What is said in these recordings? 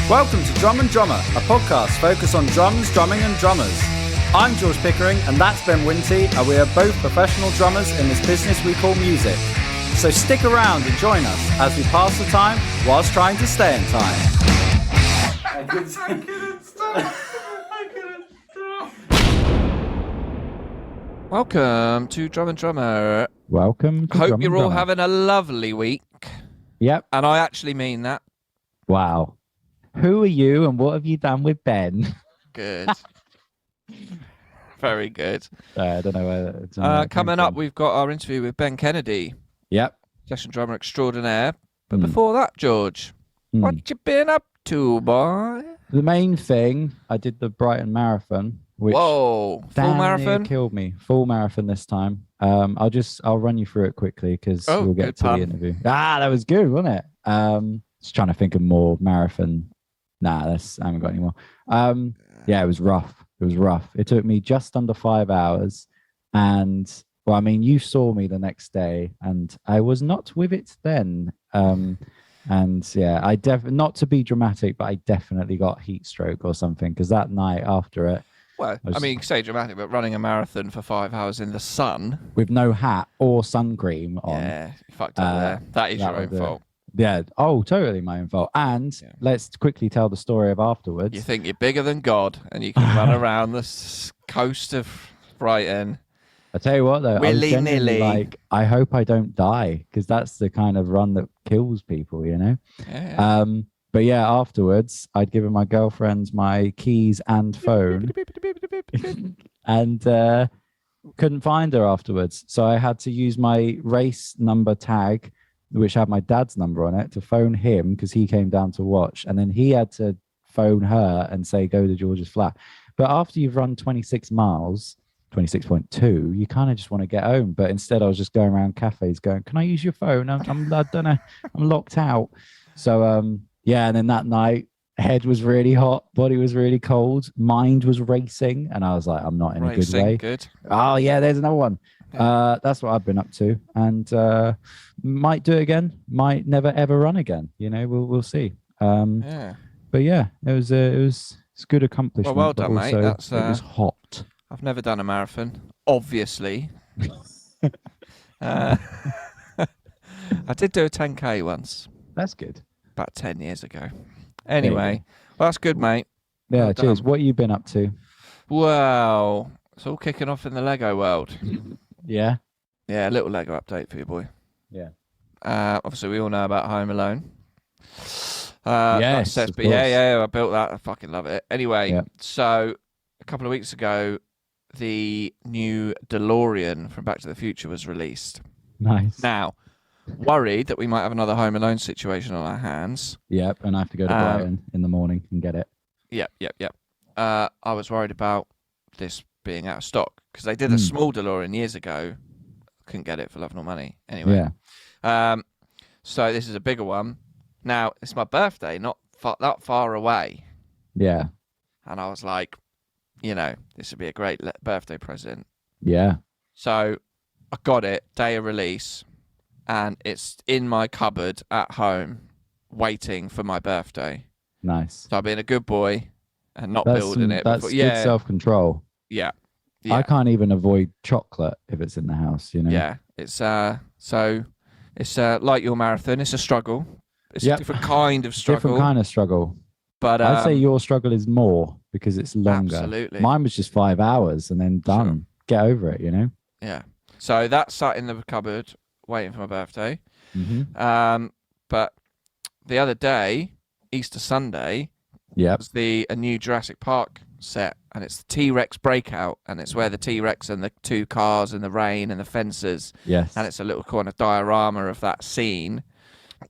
Welcome to Drum and Drummer, a podcast focused on drums, drumming and drummers. I'm George Pickering and that's Ben Winty, and we are both professional drummers in this business we call music. So stick around and join us as we pass the time whilst trying to stay in time. I couldn't stop. Welcome to Drum and Drummer. Welcome to Hope Drum you're and all Drummer. having a lovely week. Yep. And I actually mean that. Wow. Who are you and what have you done with Ben? Good. Very good. I don't know where it's Coming up, we've got our interview with Ben Kennedy, Yep. session drummer extraordinaire. But Mm. before that, George, what you been up to, boy? The main thing, I did the Brighton Marathon, which Whoa, full damn near marathon? killed me. Full marathon this time. I'll run you through it quickly because Oh, we'll get good to pun. the interview. That was good, wasn't it? Just trying to think of more marathon. I haven't got any more. Yeah, it was rough. It took me just under 5 hours. And well, I mean, you saw me the next day and I was not with it then. And yeah, not to be dramatic, but I definitely got heat stroke or something because that night after it, Well, I mean, you can say dramatic, but running a marathon for 5 hours in the sun. with no hat or sun cream on. Yeah, you fucked up there. That is that your own was it. fault. Yeah. Oh, totally my own fault. And Yeah. let's quickly tell the story of afterwards. You think you're bigger than God and you can run around the coast of Brighton. I tell you what, though, I was genuinely Willy-nilly. like, I hope I don't die because that's the kind of run that kills people, you know? Yeah. But yeah, afterwards, I'd given my girlfriend my keys and phone and couldn't find her afterwards. So I had to use my race number tag, which had my dad's number on it, to phone him because he came down to watch. And then he had to phone her and say, go to George's flat. But after you've run 26 miles, 26.2, you kind of just want to get home. But instead, I was just going around cafes going, can I use your phone? I don't know. I'm locked out. So, yeah. And then that night, head was really hot, body was really cold, mind was racing. And I was like, I'm not in a good way. Good. Oh, yeah, there's another one. That's what I've been up to. And might do it again, might never, ever run again. You know, we'll see. Yeah. But yeah, it's good accomplishment. Well but done, mate. also That's, it was hot. I've never done a marathon, obviously. I did do a 10K once, That's good. about 10 years ago. Anyway, well, that's good, mate. Yeah, Well cheers. done. What have you been up to? Well, it's all kicking off in the Lego world. Yeah. Yeah, a little Lego update for you, boy. Yeah. Obviously, we all know about Home Alone. Yes, But of yeah, I built that. I fucking love it. Anyway, Yeah. so a couple of weeks ago, the new DeLorean from Back to the Future was released. Nice. Now, worried that we might have another Home Alone situation on our hands. Yep. And I have to go to Brighton in the morning and get it. Yep. I was worried about this being out of stock because they did a small DeLorean years ago. Couldn't get it for love nor money. Anyway. Yeah. So this is a bigger one. Now, it's my birthday, not that far away. Yeah. And I was like, this would be a great birthday present. Yeah. So I got it, day of release, and it's in my cupboard at home waiting for my birthday. Nice. So I've been a good boy and not That's building it. That's before. good self-control. Yeah. I can't even avoid chocolate if it's in the house, you know? Yeah. It's like your marathon. It's a struggle. It's a different kind of struggle. Different kind of struggle. But I'd say your struggle is more because it's longer. Absolutely. Mine was just 5 hours and then done. Sure. Get over it, you know? Yeah. So that sat in the cupboard waiting for my birthday. Mm-hmm. But the other day, Easter Sunday, Yep. was a new Jurassic Park set, and it's the T-Rex breakout, and it's where the T-Rex and the two cars and the rain and the fences, Yes. and it's a little kind of diorama of that scene.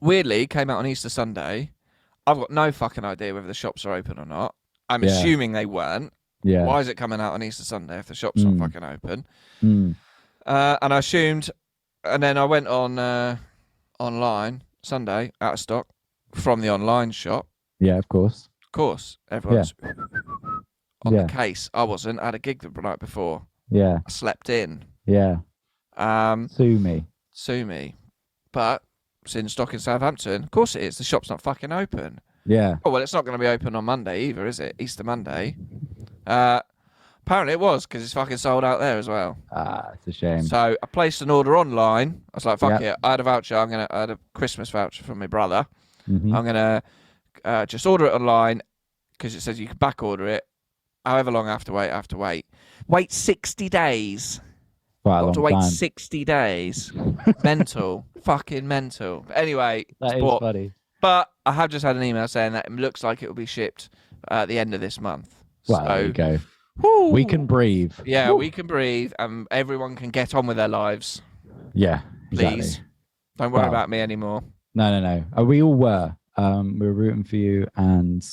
Weirdly, came out on Easter Sunday. I've got no fucking idea whether the shops are open or not. I'm assuming they weren't. Yeah. Why is it coming out on Easter Sunday if the shop's not fucking open? Mm. And I assumed, and then I went on online Sunday, out of stock, from the online shop. Yeah, of course. Of course, everyone's on Yeah. the case. I wasn't. I had a gig the night before. Yeah. I slept in. Yeah. Sue Sue me. me. But it's in stock in Southampton. Of course it is. The shop's not fucking open. Yeah. Oh, well, it's not going to be open on Monday either, is it? Easter Monday. Apparently it was, because it's fucking sold out there as well. Ah, it's a shame. So I placed an order online. I was like, fuck it. I had a voucher. I had a Christmas voucher from my brother. Mhm. I'm going to just order it online because it says you can back order it. However long I have to wait. Wait 60 days. Quite a Got long to wait time. 60 days. Mental. Fucking mental. But anyway, That is funny. but I have just had an email saying that it looks like it will be shipped at the end of this month. Well, so, there you go. whoo, We can breathe. Yeah, Woo. we can breathe and everyone can get on with their lives. Yeah, Please. exactly. Don't worry Well, about me anymore. No. We all were. We were rooting for you, and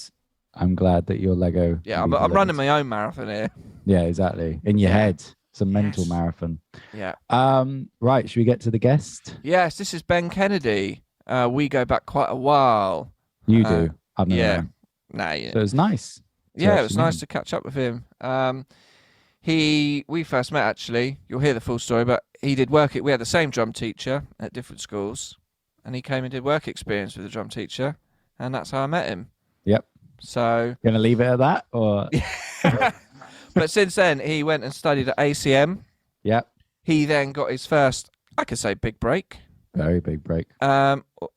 I'm glad that your Lego. Yeah, will be I'm running delivered. my own marathon here. Yeah, exactly. In your Yeah. head. It's a mental Yes. marathon. Yeah. Right, should we get to the guest? Yes, this is Ben Kennedy. We go back quite a while. You do. I've never Yeah. known. Nah, yeah. So it was nice. Yeah, it actually was meet nice him. to catch up with him. We first met actually. You'll hear the full story, but he did work. We had the same drum teacher at different schools, and he came and did work experience with the drum teacher, and that's how I met him. Yep. So, Gonna leave it at that, or but since then he went and studied at ACM. yep. He then got his first, I could say, big break. Very big break.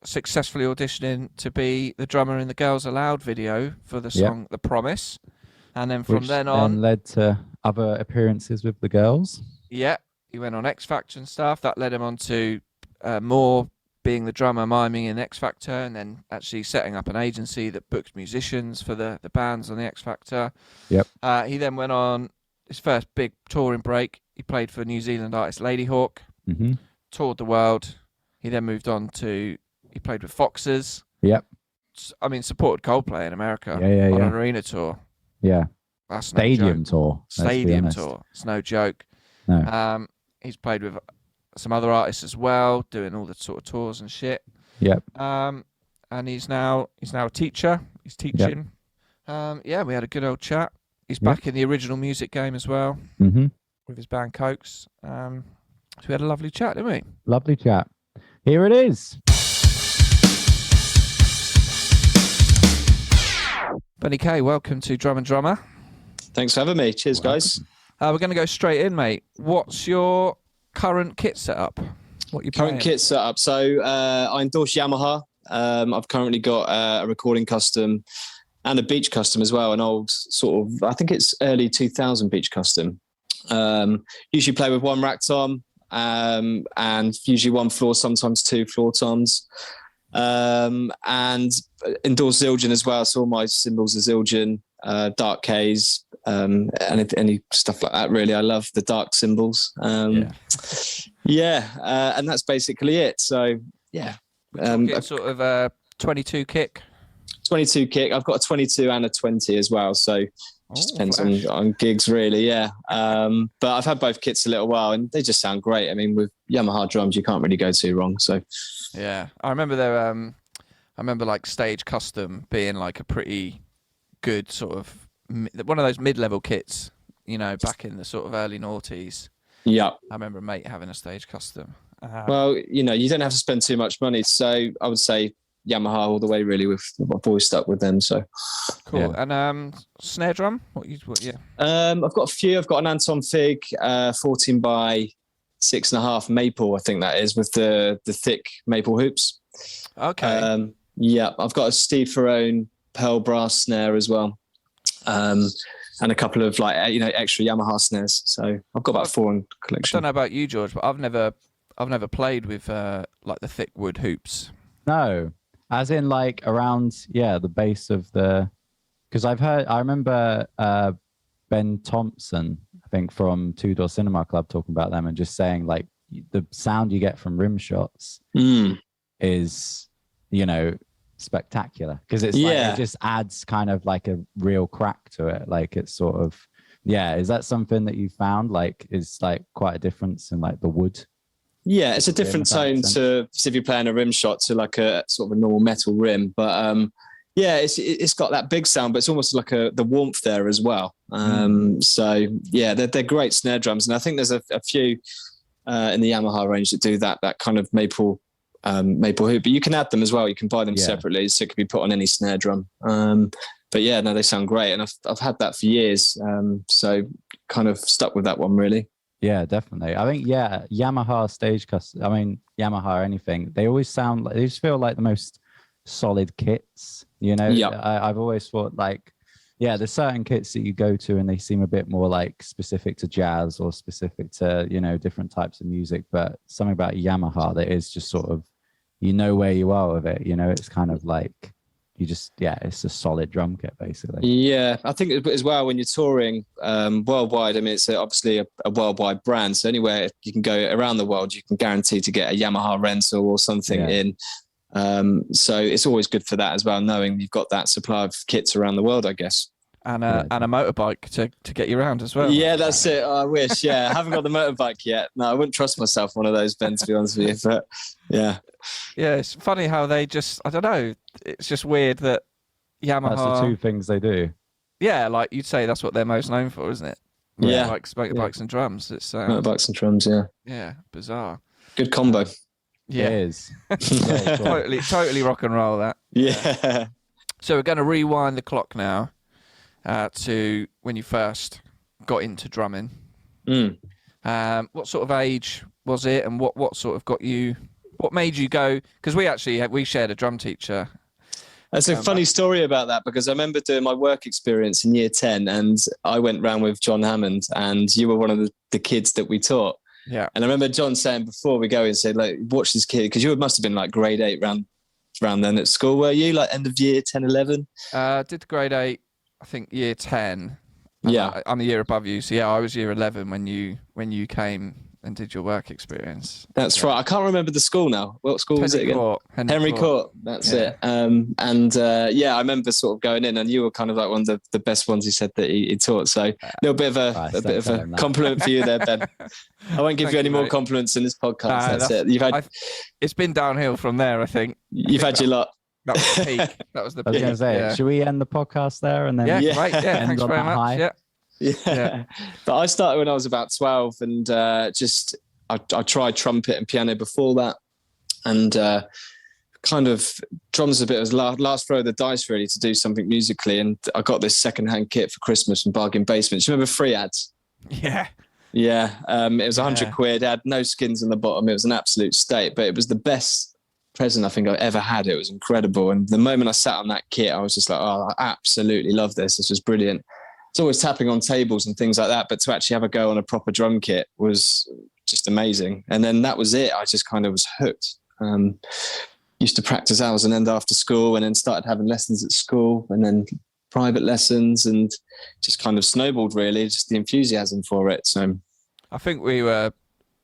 Successfully auditioning to be the drummer in the Girls Aloud video for the Yep. song "The Promise," and then from Which then on, led to other appearances with the girls. yeah, he went on X Factor and stuff. That led him on to more being the drummer miming in X Factor, and then actually setting up an agency that booked musicians for the bands on the X Factor. Yep. He then went on his first big touring break. He played for New Zealand artist Ladyhawke, Mm-hmm. toured the world. He then moved on to, he played with FOXES. Yep. I mean, supported Coldplay in America Yeah, on yeah. an arena tour. Yeah. That's no Stadium joke. tour. let's be Stadium honest. tour. It's no joke. No. He's played with some other artists as well, doing all the sort of tours and shit. Yep. And he's now a teacher. He's teaching. Yeah, we had a good old chat. He's back in the original music game as well Mm-hmm. with his band Cokes. So we had a lovely chat, didn't we? Lovely chat. Here it is. Benny K, welcome to Drum and Drummer. Thanks for having me. Cheers, guys. We're going to go straight in, mate. What's your current kit setup? What you playing? Current kit setup. So I endorse Yamaha. I've currently got a recording custom and a beach custom as well. An old sort of, I think it's early 2000 beach custom. Usually play with one rack tom and usually one floor, sometimes two floor toms. And endorse Zildjian as well. So all my cymbals are Zildjian, dark Ks, any stuff like that. Really, I love the dark cymbals. And that's basically it. So yeah, Sort of a 22 kick. 22 kick. I've got a 22 and a 20 as well. So just depends fresh. on gigs really. Yeah. But I've had both kits a little while and they just sound great. I mean, with Yamaha drums, you can't really go too wrong. So Yeah, I remember I remember like Stage Custom being like a pretty good sort of one of those mid-level kits, you know, back in the sort of early noughties. yeah. I remember a mate having a Stage Custom. Well, you know, you don't have to spend too much money. So I would say Yamaha all the way really. I've always stuck with them. So Cool. yeah. And snare drum? Yeah. I've got a few. I've got an Anton Fig 14 by 6.5 maple, I think that is, with the thick maple hoops. Okay. Yeah, I've got a Steve Ferrone Pearl brass snare as well, and a couple of extra Yamaha snares. So I've got about 4 in I collection. don't know about you, George, but I've never played with like the thick wood hoops. No, as in like around the base of the. Because I remember Ben Thompson, I think from Two Door Cinema Club, talking about them and just saying like the sound you get from rim shots is, spectacular because it's like it just adds kind of like a real crack to it. Like it's sort of is that something that you found like is like quite a difference in like the wood? Yeah, it's a different tone to if you're playing a rim shot to like a sort of a normal metal rim, but it's got that big sound, but it's almost like the warmth there as well. So yeah, they're great snare drums, and I think there's a few in the Yamaha range that do that kind of maple maple hoop, but you can add them as well. You can buy them Yeah. separately, so it can be put on any snare drum. But yeah, no, they sound great, and I've had that for years. So kind of stuck with that one really. Yeah, definitely. I think Yamaha stage custom. I mean, Yamaha anything. They always sound like, they just feel like the most solid kits. You know, Yeah. I've always thought like, yeah, there's certain kits that you go to and they seem a bit more like specific to jazz or specific to, you know, different types of music. But something about Yamaha that is just sort of, you know where you are with it. You know, it's kind of like, you just, it's a solid drum kit basically. Yeah, I think as well when you're touring worldwide, I mean, it's obviously a worldwide brand. So anywhere you can go around the world, you can guarantee to get a Yamaha rental or something in. So it's always good for that as well, knowing you've got that supply of kits around the world, I guess. And a motorbike to get you around as well. Yeah, that's it. I wish. Yeah, I haven't got the motorbike yet. No, I wouldn't trust myself one of those, Ben, to be honest with you. But yeah. Yeah, it's funny how they just, I don't know, it's just weird that Yamaha... That's the two things they do. Yeah, like you'd say that's what they're most known for, isn't it? Yeah. Motorbikes and drums. It's motorbikes and drums, yeah. Yeah, bizarre. Good combo. Yeah. It is. Yeah, totally rock and roll that. Yeah. So we're going to rewind the clock now to when you first got into drumming. What sort of age was it, and what sort of got you? What made you go? Because we shared a drum teacher. That's a funny story about that, because I remember doing my work experience in year 10 and I went round with John Hammond and you were one of the kids that we taught. Yeah. And I remember John saying before we go and said, like, watch this kid, because you must have been like grade 8 round then at school, were you? Like end of year 10, 11? Did grade 8, I think year 10. Yeah. I'm a year above you. So yeah, I was year 11 when you came and did your work experience. That's right. I can't remember the school now. What school was it again? Henry Court. That's it. I remember sort of going in, and you were kind of like one of the best ones he said that he taught. So a little bit of a compliment for you there, Ben. I won't give you any more compliments in this podcast. That's it. It's been downhill from there, I think. You've had your lot. That was the peak. That was the peak. I was going to say, should we end the podcast there and then? Yeah, great. Yeah, thanks very much. High? Yeah. But I started when I was about 12 and I tried trumpet and piano before that, and kind of drums a bit as last throw of the dice really to do something musically. And I got this secondhand kit for Christmas from Bargain Basement. Do you remember Free Ads? Yeah. Yeah. It was 100 quid. It had no skins on the bottom. It was an absolute state, but it was the best present I think I've ever had. It was incredible. And the moment I sat on that kit, I was just like, oh, I absolutely love this. This was brilliant. It's always tapping on tables and things like that, but to actually have a go on a proper drum kit was just amazing. And then that was it. I just kind of was hooked. Used to practice hours and end after school, and then started having lessons at school and then private lessons, and just kind of snowballed really, just the enthusiasm for it. So I think we were,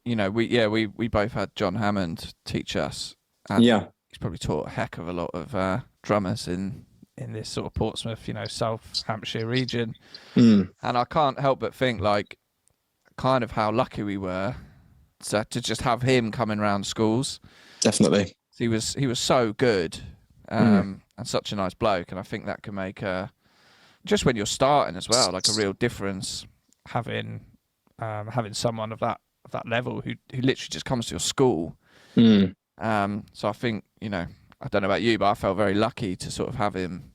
we both had John Hammond teach us. And he's probably taught a heck of a lot of drummers in this sort of Portsmouth, South Hampshire region. And I can't help but think like kind of how lucky we were to just have him coming around schools. Definitely. He was so good and such a nice bloke. And I think that can make just when you're starting as well, like a real difference having someone of that level who literally just comes to your school. So I think, I don't know about you, but I felt very lucky to sort of have him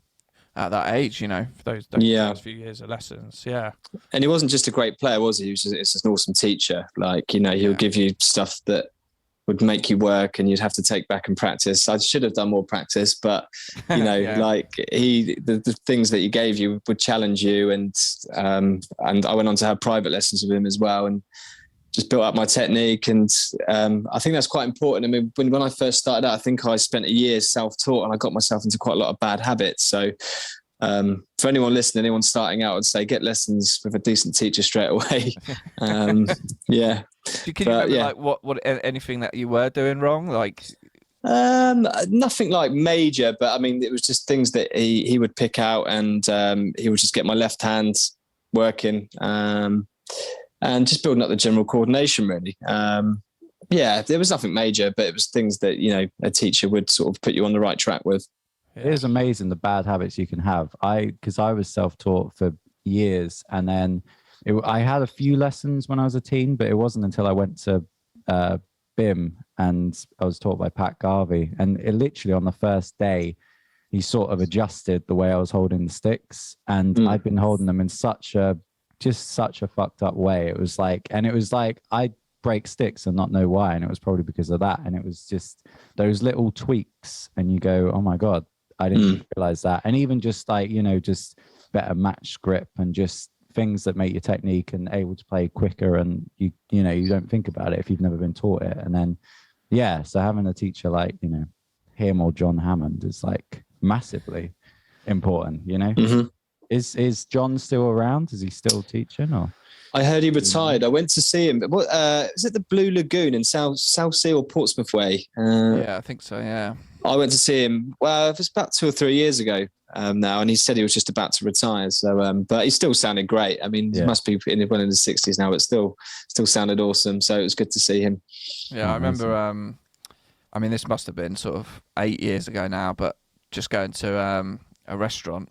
at that age, for those first few years of lessons. Yeah. And he wasn't just a great player, was he? He was just an awesome teacher. Like, he would give you stuff that would make you work and you'd have to take back and practice. I should have done more practice, but, like the things that he gave you would challenge you. And I went on to have private lessons with him as well, and just built up my technique. And I think that's quite important. I mean, when I first started out, I think I spent a year self-taught and I got myself into quite a lot of bad habits. So for anyone listening, anyone starting out, I'd say get lessons with a decent teacher straight away. Yeah. Can you remember like what anything that you were doing wrong? Like nothing like major, but I mean, it was just things that he would pick out, and he would just get my left hand working. And just building up the general coordination, really. There was nothing major, but it was things that, a teacher would sort of put you on the right track with. It is amazing the bad habits you can have. Because I was self-taught for years, and then I had a few lessons when I was a teen, but it wasn't until I went to BIM, and I was taught by Pat Garvey, and it literally on the first day, he sort of adjusted the way I was holding the sticks, and I'd been holding them in such a fucked up way. It was like I break sticks and not know why, and it was probably because of that. And it was just those little tweaks, and you go, oh my god, I didn't realize that. And even just like, just better match grip and just things that make your technique and able to play quicker, and you don't think about it if you've never been taught it. And then so having a teacher like him or John Hammond is like massively important. Is John still around? Is he still teaching? Or I heard he retired. I went to see him. What is it, the Blue Lagoon in Southsea or Portsmouth Way? Yeah, I think so. Yeah, I went to see him. Well, it was about 2 or 3 years ago now, and he said he was just about to retire. So, but he still sounded great. I mean, he must be in his 60s now, but still sounded awesome. So it was good to see him. Yeah, I remember. I mean, this must have been sort of 8 years ago now, but just going to a restaurant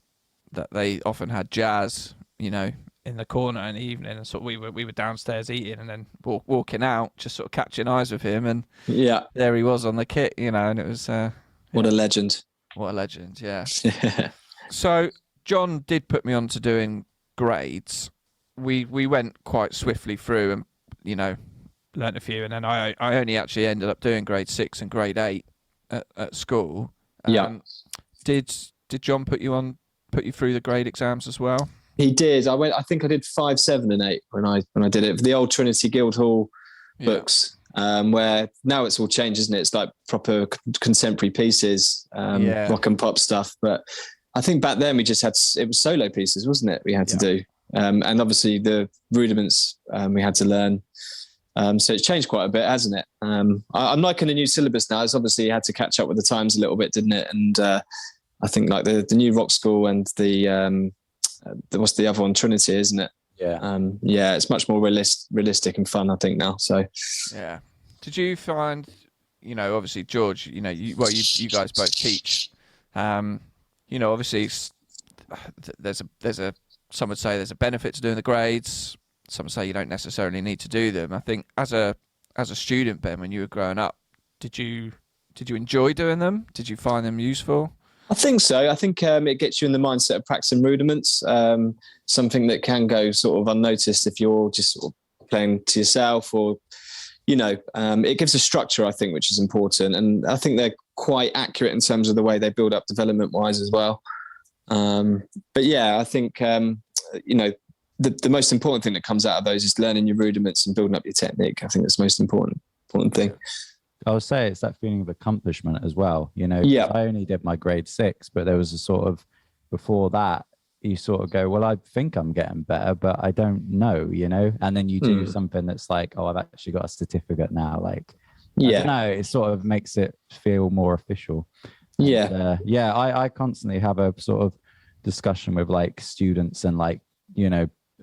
that they often had jazz, in the corner in the evening, and sort of we were downstairs eating, and then walking out, just sort of catching eyes with him, and there he was on the kit, and it was what a legend. What a legend, yeah. So John did put me on to doing grades. We went quite swiftly through, and learnt a few, and then I only actually ended up doing grade 6 and grade 8 at school. Did John put you through the grade exams as well? He did. I think I did 5, 7, and 8 when I did it for the old Trinity Guildhall books. Where now it's all changed, isn't it? It's like proper contemporary pieces, rock and pop stuff. But I think back then it was solo pieces, wasn't it? We had to do, and obviously the rudiments we had to learn. So it's changed quite a bit, hasn't it? I'm liking the new syllabus now. It's obviously had to catch up with the times a little bit, didn't it? And I think like the new rock school and the what's the other one, Trinity, isn't it? It's much more realistic and fun, I think, now. So yeah. Did you find, obviously George, you guys both teach, obviously there's a some would say there's a benefit to doing the grades. Some say you don't necessarily need to do them. I think as a student, Ben, when you were growing up, did you enjoy doing them? Did you find them useful? I think so. I think it gets you in the mindset of practicing rudiments, something that can go sort of unnoticed if you're just sort of playing to yourself, or, it gives a structure, I think, which is important. And I think they're quite accurate in terms of the way they build up development-wise as well. But yeah, I think, the most important thing that comes out of those is learning your rudiments and building up your technique. I think that's the most important thing. I would say it's that feeling of accomplishment as well. I only did my grade 6, but there was a sort of, before that, you sort of go, well, I think I'm getting better, but I don't know, and then you do something that's like, oh, I've actually got a certificate now. Like, no, it sort of makes it feel more official. I constantly have a sort of discussion with like students and like,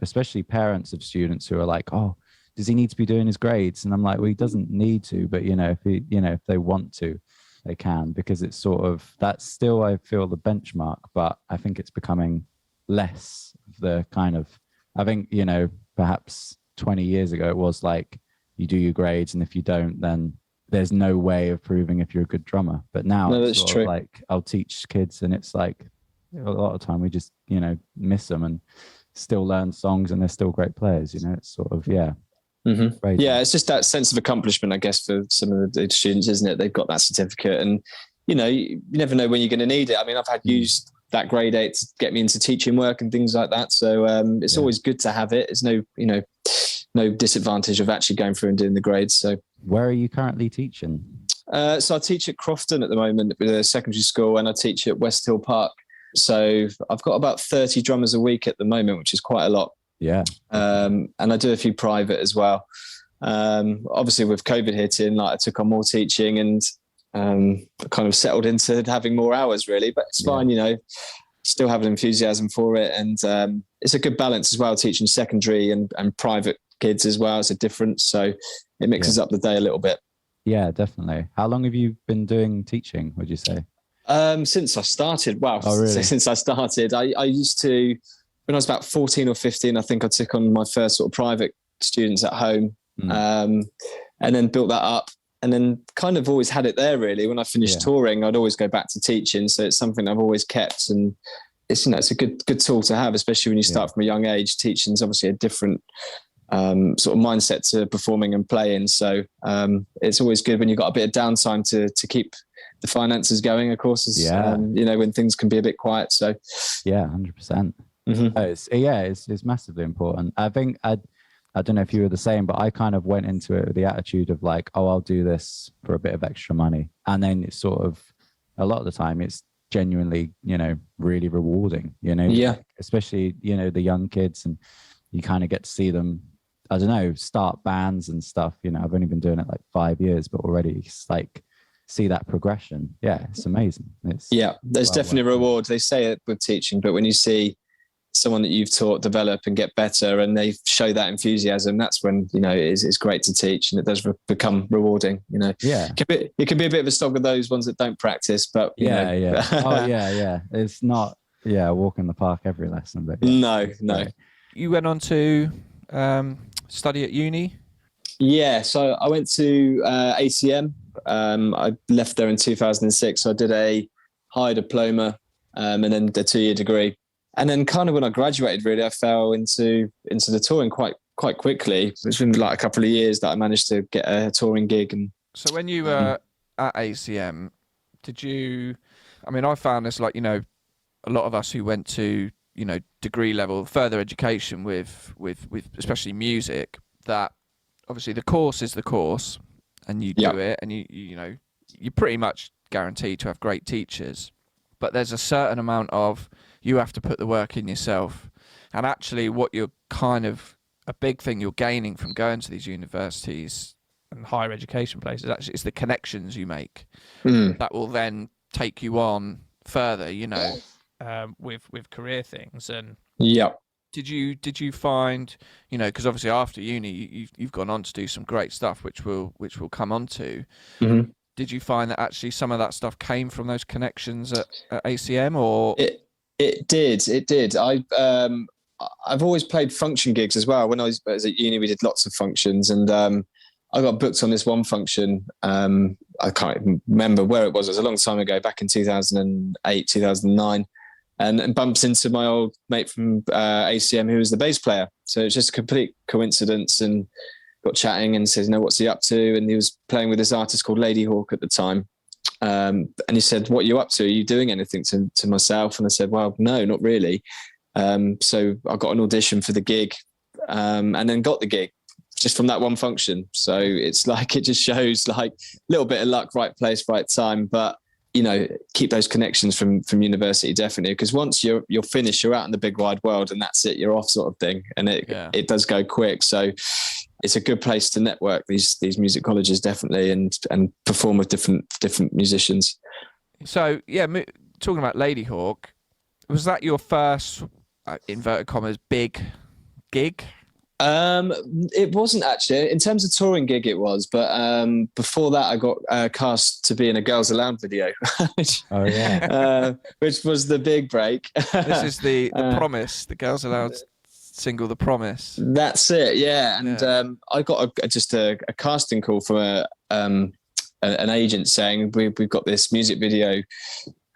especially parents of students who are like, oh, does he need to be doing his grades? And I'm like, well, he doesn't need to, but if they want to, they can, because it's sort of, that's still, I feel, the benchmark, but I think it's becoming less of the kind of, I think, perhaps 20 years ago, it was like, you do your grades, and if you don't, then there's no way of proving if you're a good drummer. But now it's sort of like, I'll teach kids, and it's like, a lot of time we just, miss them and still learn songs, and they're still great players, it's sort of, Mm-hmm. Yeah, it's just that sense of accomplishment, I guess, for some of the students, isn't it? They've got that certificate, and you never know when you're going to need it. I mean, I've had used that grade 8 to get me into teaching work and things like that. So it's always good to have it. There's no disadvantage of actually going through and doing the grades. So where are you currently teaching? So I teach at Crofton at the moment with a secondary school, and I teach at West Hill Park. So I've got about 30 drummers a week at the moment, which is quite a lot. Yeah. And I do a few private as well. Obviously with COVID hitting, like I took on more teaching and kind of settled into having more hours really, but it's fine, still have an enthusiasm for it. And it's a good balance as well, teaching secondary and private kids as well. It's a difference. So it mixes up the day a little bit. Yeah, definitely. How long have you been doing teaching, would you say? Since I started. Wow. Oh, really? Since I started, I used to, when I was about 14 or 15, I think I took on my first sort of private students at home, and then built that up. and then kind of always had it there really. When I finished touring, I'd always go back to teaching. So it's something I've always kept, and it's, it's a good tool to have, especially when you start from a young age. Teaching's obviously a different sort of mindset to performing and playing. So it's always good when you've got a bit of downtime to keep the finances going, of course, when things can be a bit quiet. So 100%. It's massively important. I think I don't know if you were the same, but I kind of went into it with the attitude of like, oh, I'll do this for a bit of extra money. And then it's sort of, a lot of the time it's genuinely, really rewarding, like, especially, the young kids, and you kind of get to see them, I don't know, start bands and stuff. I've only been doing it like 5 years, but already it's like, see that progression. It's amazing. There's definitely a reward. They say it with teaching, but when you see someone that you've taught develop and get better, and they show that enthusiasm, that's when it's great to teach, and it does become rewarding. It can be a bit of a slog with those ones that don't practice, but it's not a walk in the park every lesson, but no. You went on to study at uni? So I went to ACM. I left there in 2006. So I did a higher diploma and then the 2-year degree. And then kind of when I graduated, really, I fell into the touring quite quickly. It's been like a couple of years that I managed to get a touring gig. And so when you were at ACM, did you? I mean, I found this like a lot of us who went to degree level further education with especially music, that obviously the course is the course, and you do it, and you're pretty much guaranteed to have great teachers, but there's a certain amount of, you have to put the work in yourself. And actually what you're kind of, a big thing you're gaining from going to these universities and higher education places, actually, is the connections you make that will then take you on further, with career things. And did you find, because obviously after uni you've gone on to do some great stuff, which we'll come on to. Did you find that actually some of that stuff came from those connections at ACM, or It did. I've always played function gigs as well. When I was at uni, we did lots of functions, and I got booked on this one function. I can't even remember where it was. It was a long time ago, back in 2008, 2009, and bumped into my old mate from ACM, who was the bass player. So it's just a complete coincidence, and got chatting and says, what's he up to? And he was playing with this artist called Ladyhawke at the time. And he said, what are you up to? Are you doing anything to myself? And I said, well, no, not really. So I got an audition for the gig, and then got the gig just from that one function. So it's like, it just shows like a little bit of luck, right place, right time. But, keep those connections from university, definitely. Because once you're finished, you're out in the big wide world, and that's it, you're off, sort of thing. And it does go quick. So it's a good place to network, these music colleges, definitely, and perform with different musicians. So talking about Ladyhawke, was that your first inverted commas big gig? It wasn't actually. In terms of touring gig, it was, but before that, I got cast to be in a Girls Aloud video, which was the big break. This is the Promise, the Girls Aloud single, The Promise. That's it, yeah. And I got just a casting call from an agent saying, we've got this music video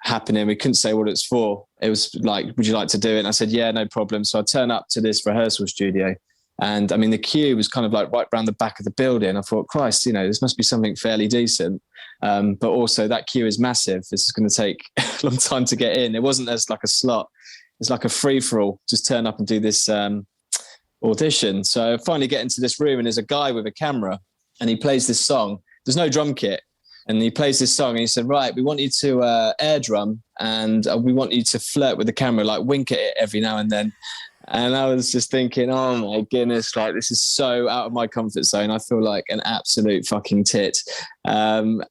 happening. We couldn't say what it's for. It was like, would you like to do it? And I said, yeah, no problem. So I turn up to this rehearsal studio, and I mean, the queue was kind of like right around the back of the building. I thought, Christ, this must be something fairly decent. But also that queue is massive. This is going to take a long time to get in. It wasn't as like a slot. It's like a free-for-all. Just turn up and do this audition. So I finally get into this room, and there's a guy with a camera, and he plays this song. There's no drum kit. And he plays this song, and he said, right, we want you to air drum, and we want you to flirt with the camera, like wink at it every now and then. And I was just thinking, oh my goodness, like this is so out of my comfort zone. I feel like an absolute fucking tit. And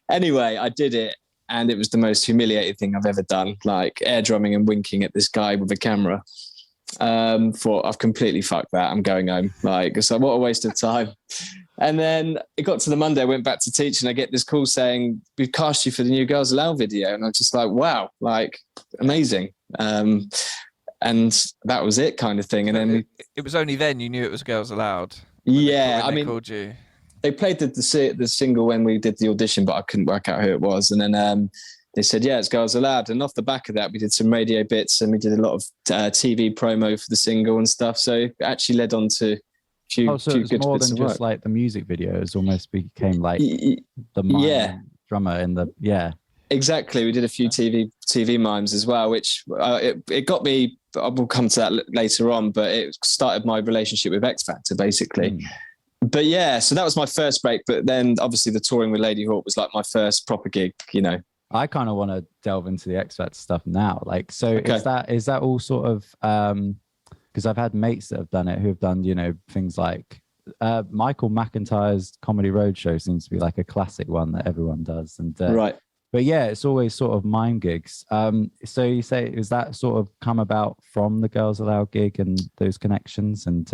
anyway, I did it, and it was the most humiliating thing I've ever done, like air drumming and winking at this guy with a camera. Thought, I've completely fucked that. I'm going home. Like, so what a waste of time. And then it got to the Monday, I went back to teach, and I get this call saying, we've cast you for the new Girls Aloud video. And I'm just like, wow, like amazing. And that was it, kind of thing. And then it was only then you knew it was Girls Aloud. When they called you. they played the single when we did the audition, but I couldn't work out who it was. And then they said, yeah, it's Girls Aloud. And off the back of that, we did some radio bits and we did a lot of TV promo for the single and stuff. So it actually led on to few it was good more bits than of just work. like the music videos, almost became like the drummer in the Exactly. We did a few TV mimes as well, which it got me. We'll come to that later on, but it started my relationship with X Factor basically. But yeah, so that was my first break. But then obviously the touring with Ladyhawke was like my first proper gig, you know. I kind of want to delve into the X Factor stuff now. Like, so is that all sort of, because I've had mates that have done it who have done, you know, things like Michael McIntyre's Comedy Roadshow seems to be like a classic one that everyone does. And right. But yeah, it's always sort of mime gigs. So you say, is that sort of come about from the Girls Aloud gig and those connections? And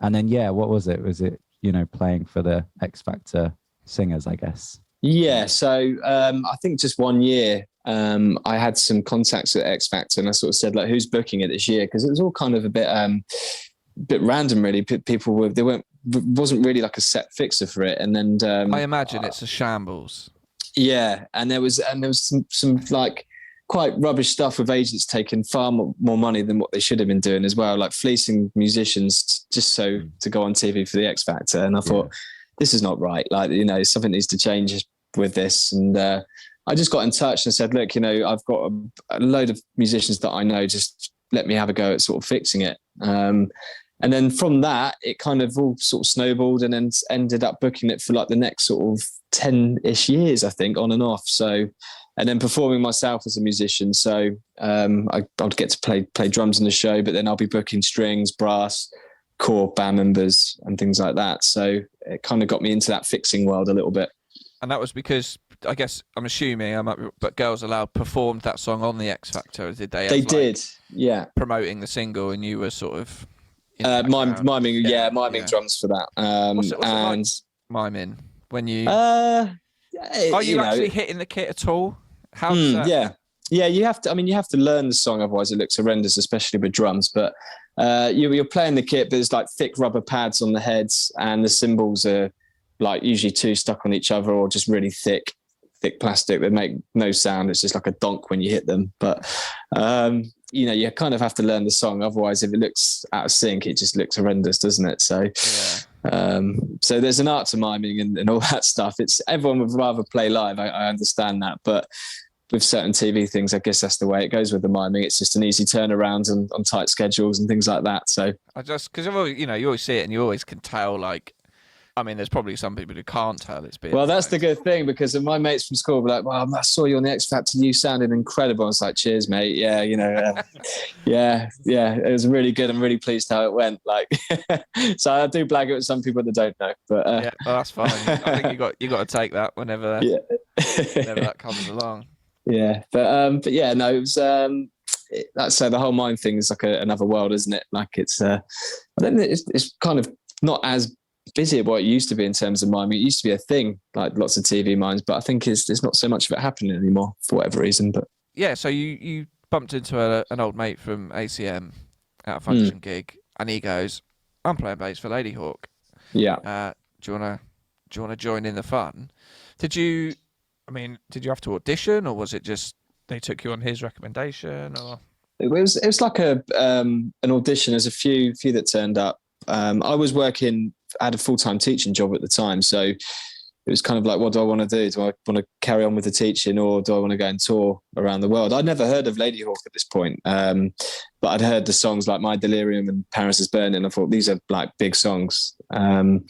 then, yeah, what was it? Was it, you know, playing for the X Factor singers, I guess? Yeah, so I think just 1 year I had some contacts at X Factor and I sort of said, like, who's booking it this year? Because it was all kind of a bit random, really. People wasn't really like a set fixer for it. And then I imagine it's a shambles. Yeah, and there was some like quite rubbish stuff with agents taking far more money than what they should have been doing as well, like fleecing musicians just so to go on TV for the X Factor. And I thought, this is not right. Like, you know, something needs to change with this. And I just got in touch and said, look, you know, I've got a load of musicians that I know, just let me have a go at sort of fixing it. And then from that, it kind of all sort of snowballed and then ended up booking it for like the next sort of 10-ish years, I think, on and off. So, and then performing myself as a musician. So I'd get to play drums in the show, but then I'll be booking strings, brass, core band members and things like that. So it kind of got me into that fixing world a little bit. And that was because, I guess, I'm assuming, but Girls Aloud performed that song on the X Factor, did they? They did, yeah. Promoting the single and you were sort of... miming drums for that. What's it like miming when you... are you actually hitting the kit at all? How does that... Yeah, you have to learn the song, otherwise it looks horrendous, especially with drums. But you're playing the kit, but there's like thick rubber pads on the heads and the cymbals are like usually two stuck on each other or just really thick plastic that make no sound. It's just like a donk when you hit them. But you know, you kind of have to learn the song, otherwise if it looks out of sync, it just looks horrendous, doesn't it? So so there's an art to miming and all that stuff. It's everyone would rather play live, I understand that, but with certain TV things, I guess that's the way it goes with the miming. It's just an easy turnaround and on tight schedules and things like that. So because you know, you always see it and you always can tell, like, I mean, there's probably some people who can't tell it's been. Well, that's the good thing, because my mates from school were like, well, I saw you on the X Factor. You sounded incredible. I was like, cheers, mate. Yeah, you know, yeah. It was really good. I'm really pleased how it went. Like, so I do blag it with some people that don't know. But yeah, well, that's fine. I think you got to take that whenever that comes along. Yeah, but yeah, no, it was. That's the whole mind thing is like another world, isn't it? Like it's. I don't think it's kind of not as busy at what it used to be in terms of miming. It used to be a thing, like lots of TV mimes, but I think there's not so much of it happening anymore for whatever reason. But yeah, so you bumped into an old mate from ACM at a function gig, and he goes, "I'm playing bass for Ladyhawke. Yeah, do you wanna join in the fun?" Did you have to audition, or was it just they took you on his recommendation? Or it was like an audition. There's a few that turned up. I was working. I had a full-time teaching job at the time, so it was kind of like, what do I want to do? Do I want to carry on with the teaching, or do I want to go and tour around the world? I'd never heard of Ladyhawke at this point, but I'd heard the songs like My Delirium and Paris is Burning. I thought these are like big songs, and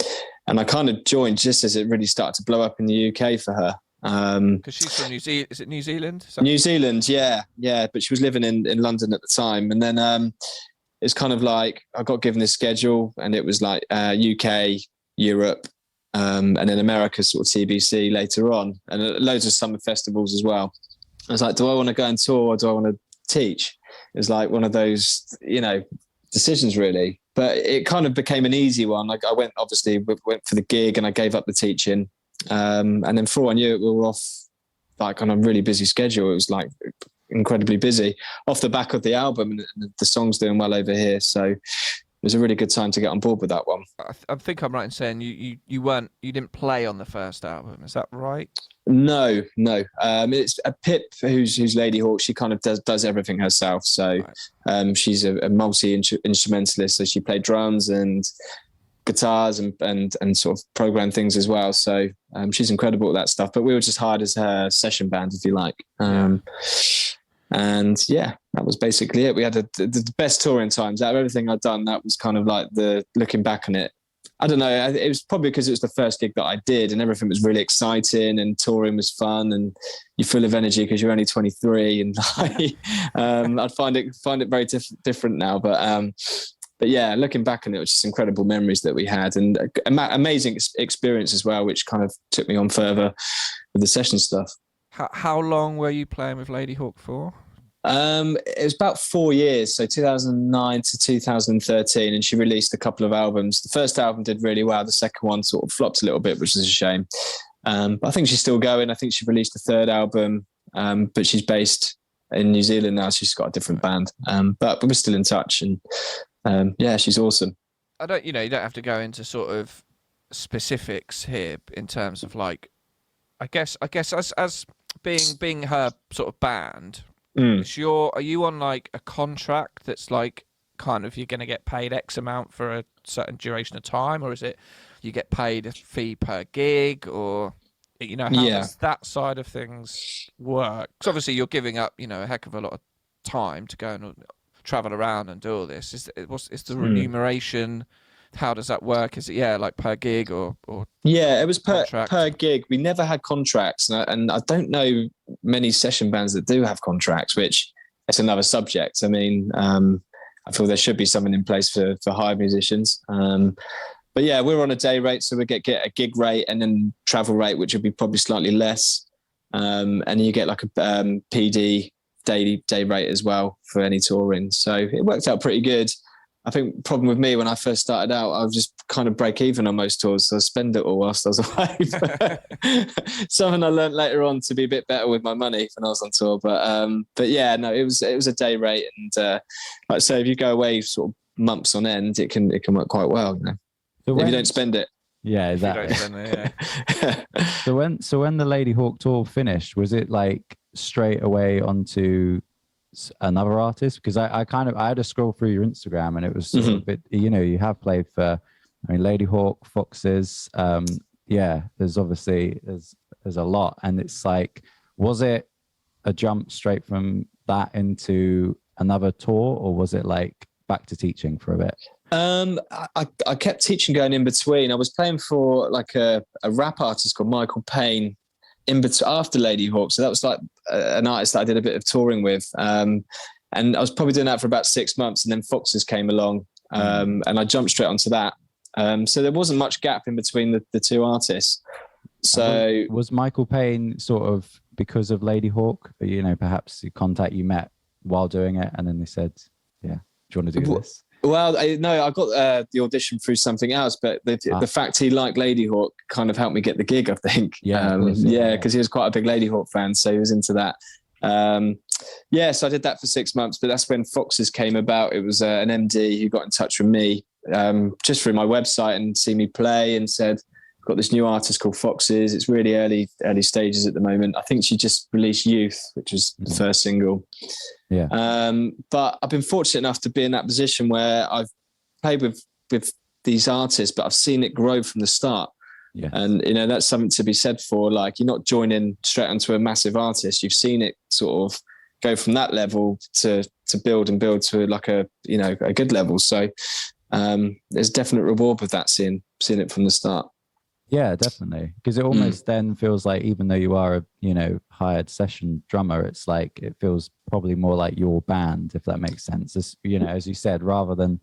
I kind of joined just as it really started to blow up in the UK for her. Because she's from New Zealand. Is it New Zealand? New Zealand, yeah. But she was living in London at the time, and then it's kind of like I got given this schedule, and it was like UK, Europe, and then America sort of TBC later on, and loads of summer festivals as well. I was like, do I want to go and tour, or do I want to teach? It was like one of those, you know, decisions really. But it kind of became an easy one. Like I went for the gig, and I gave up the teaching, and then before I knew it, we were off like on a really busy schedule. It was like incredibly busy off the back of the album, and the song's doing well over here. So was a really good time to get on board with that one. I think I'm right in saying you didn't play on the first album. Is that right? No. It's Pip who's Ladyhawke. She kind of does everything herself. So she's a multi-instrumentalist. So she played drums and guitars and sort of program things as well. So she's incredible at that stuff. But we were just hired as her session band, if you like. And yeah, that was basically it. We had the best touring times out of everything I'd done. That was kind of like looking back on it. I don't know. It was probably because it was the first gig that I did, and everything was really exciting, and touring was fun, and you're full of energy because you're only 23. And I'd find it very different now, but yeah, looking back on it, it was just incredible memories that we had, and amazing experience as well, which kind of took me on further with the session stuff. How long were you playing with Ladyhawke for? It was about 4 years, so 2009 to 2013, and she released a couple of albums. The first album did really well. The second one sort of flopped a little bit, which is a shame. But I think she's still going. I think she released a third album, but she's based in New Zealand now. She's got a different band, but we're still in touch, and yeah, she's awesome. You don't have to go into sort of specifics here in terms of like, I guess as being her sort of band. Are you on like a contract that's like kind of you're going to get paid X amount for a certain duration of time, or is it you get paid a fee per gig, or how does that side of things work? Because obviously you're giving up a heck of a lot of time to go and travel around and do all this. Is the remuneration? How does that work? Is it like per gig or yeah, it was per gig. We never had contracts, and I don't know many session bands that do have contracts, which it's another subject. I mean, I feel there should be something in place for hired musicians. But yeah, we're on a day rate, so we get a gig rate and then travel rate, which would be probably slightly less, and you get like a PD daily day rate as well for any touring. So it worked out pretty good. I think the problem with me when I first started out, I was just kind of break even on most tours. So I spend it all whilst I was away. Something I learned later on to be a bit better with my money when I was on tour. But yeah, no, it was a day rate. And like I say, if you go away sort of months on end, it can work quite well. So if you don't spend it. Yeah, exactly. So when the Ladyhawke tour finished, was it like straight away onto another artist? Because I had to scroll through your Instagram, and it was sort of a bit, you have played for, Ladyhawke, FOXES. There's obviously there's a lot, and it's like, was it a jump straight from that into another tour, or was it like back to teaching for a bit? I kept teaching going in between. I was playing for like a rap artist called Michael Payne after Ladyhawke, so that was like an artist that I did a bit of touring with, and I was probably doing that for about 6 months, and then FOXES came along, and I jumped straight onto that. So there wasn't much gap in between the two artists. So was Michael Payne sort of because of Ladyhawke? Perhaps the contact you met while doing it, and then they said, "Yeah, do you want to do this?" Well, no, I got the audition through something else, but the fact he liked Ladyhawke kind of helped me get the gig, I think. Yeah, because he was quite a big Ladyhawke fan, so he was into that. So I did that for 6 months, but that's when FOXES came about. It was an MD who got in touch with me just through my website and see me play and said, "I've got this new artist called FOXES. It's really early stages at the moment. I think she just released Youth, which was the first single." Yeah. But I've been fortunate enough to be in that position where I've played with these artists, but I've seen it grow from the start. Yeah. And, that's something to be said for, like, you're not joining straight onto a massive artist. You've seen it sort of go from that level to build to like a good level. So there's definite reward with that, seeing it from the start. Yeah, definitely. Because it almost then feels like, even though you are a, hired session drummer, it's like, it feels probably more like your band, if that makes sense. As you said, rather than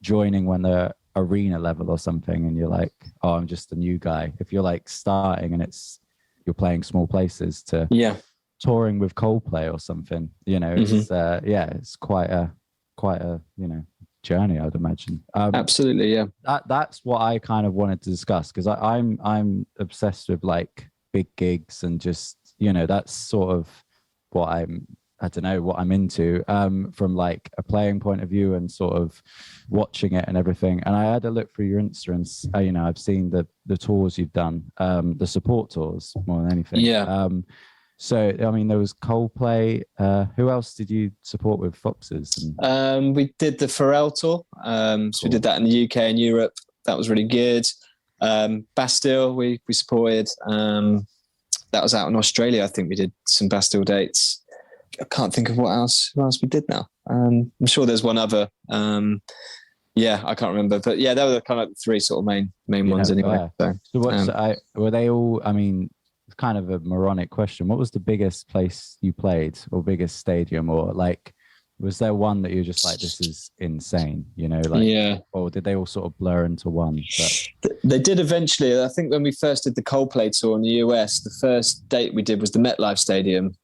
joining when they're arena level or something, and you're like, "Oh, I'm just a new guy." If you're like starting and you're playing small places to touring with Coldplay or something, it's quite a journey, I'd imagine. Absolutely, yeah. That's what I kind of wanted to discuss, because I'm obsessed with like big gigs, and just that's sort of what I'm I don't know what I'm into from like a playing point of view and sort of watching it and everything. And I had a look through your Insta and you know, I've seen the tours you've done, the support tours more than anything. Yeah. So I mean, there was Coldplay. Who else did you support with FOXES? We did the Pharrell tour. So we did that in the UK and Europe. That was really good. Bastille, we supported. That was out in Australia. I think we did some Bastille dates. I can't think of who else we did now. I'm sure there's one other. I can't remember. But yeah, they were kind of the three sort of main ones anyway. So were they all, I mean, it's kind of a moronic question. What was the biggest place you played or biggest stadium, or like, was there one that you're just like, this is insane, you know, like, yeah, or did they all sort of blur into one? But they did eventually. I think when we first did the Coldplay tour in the US, the first date we did was the MetLife Stadium,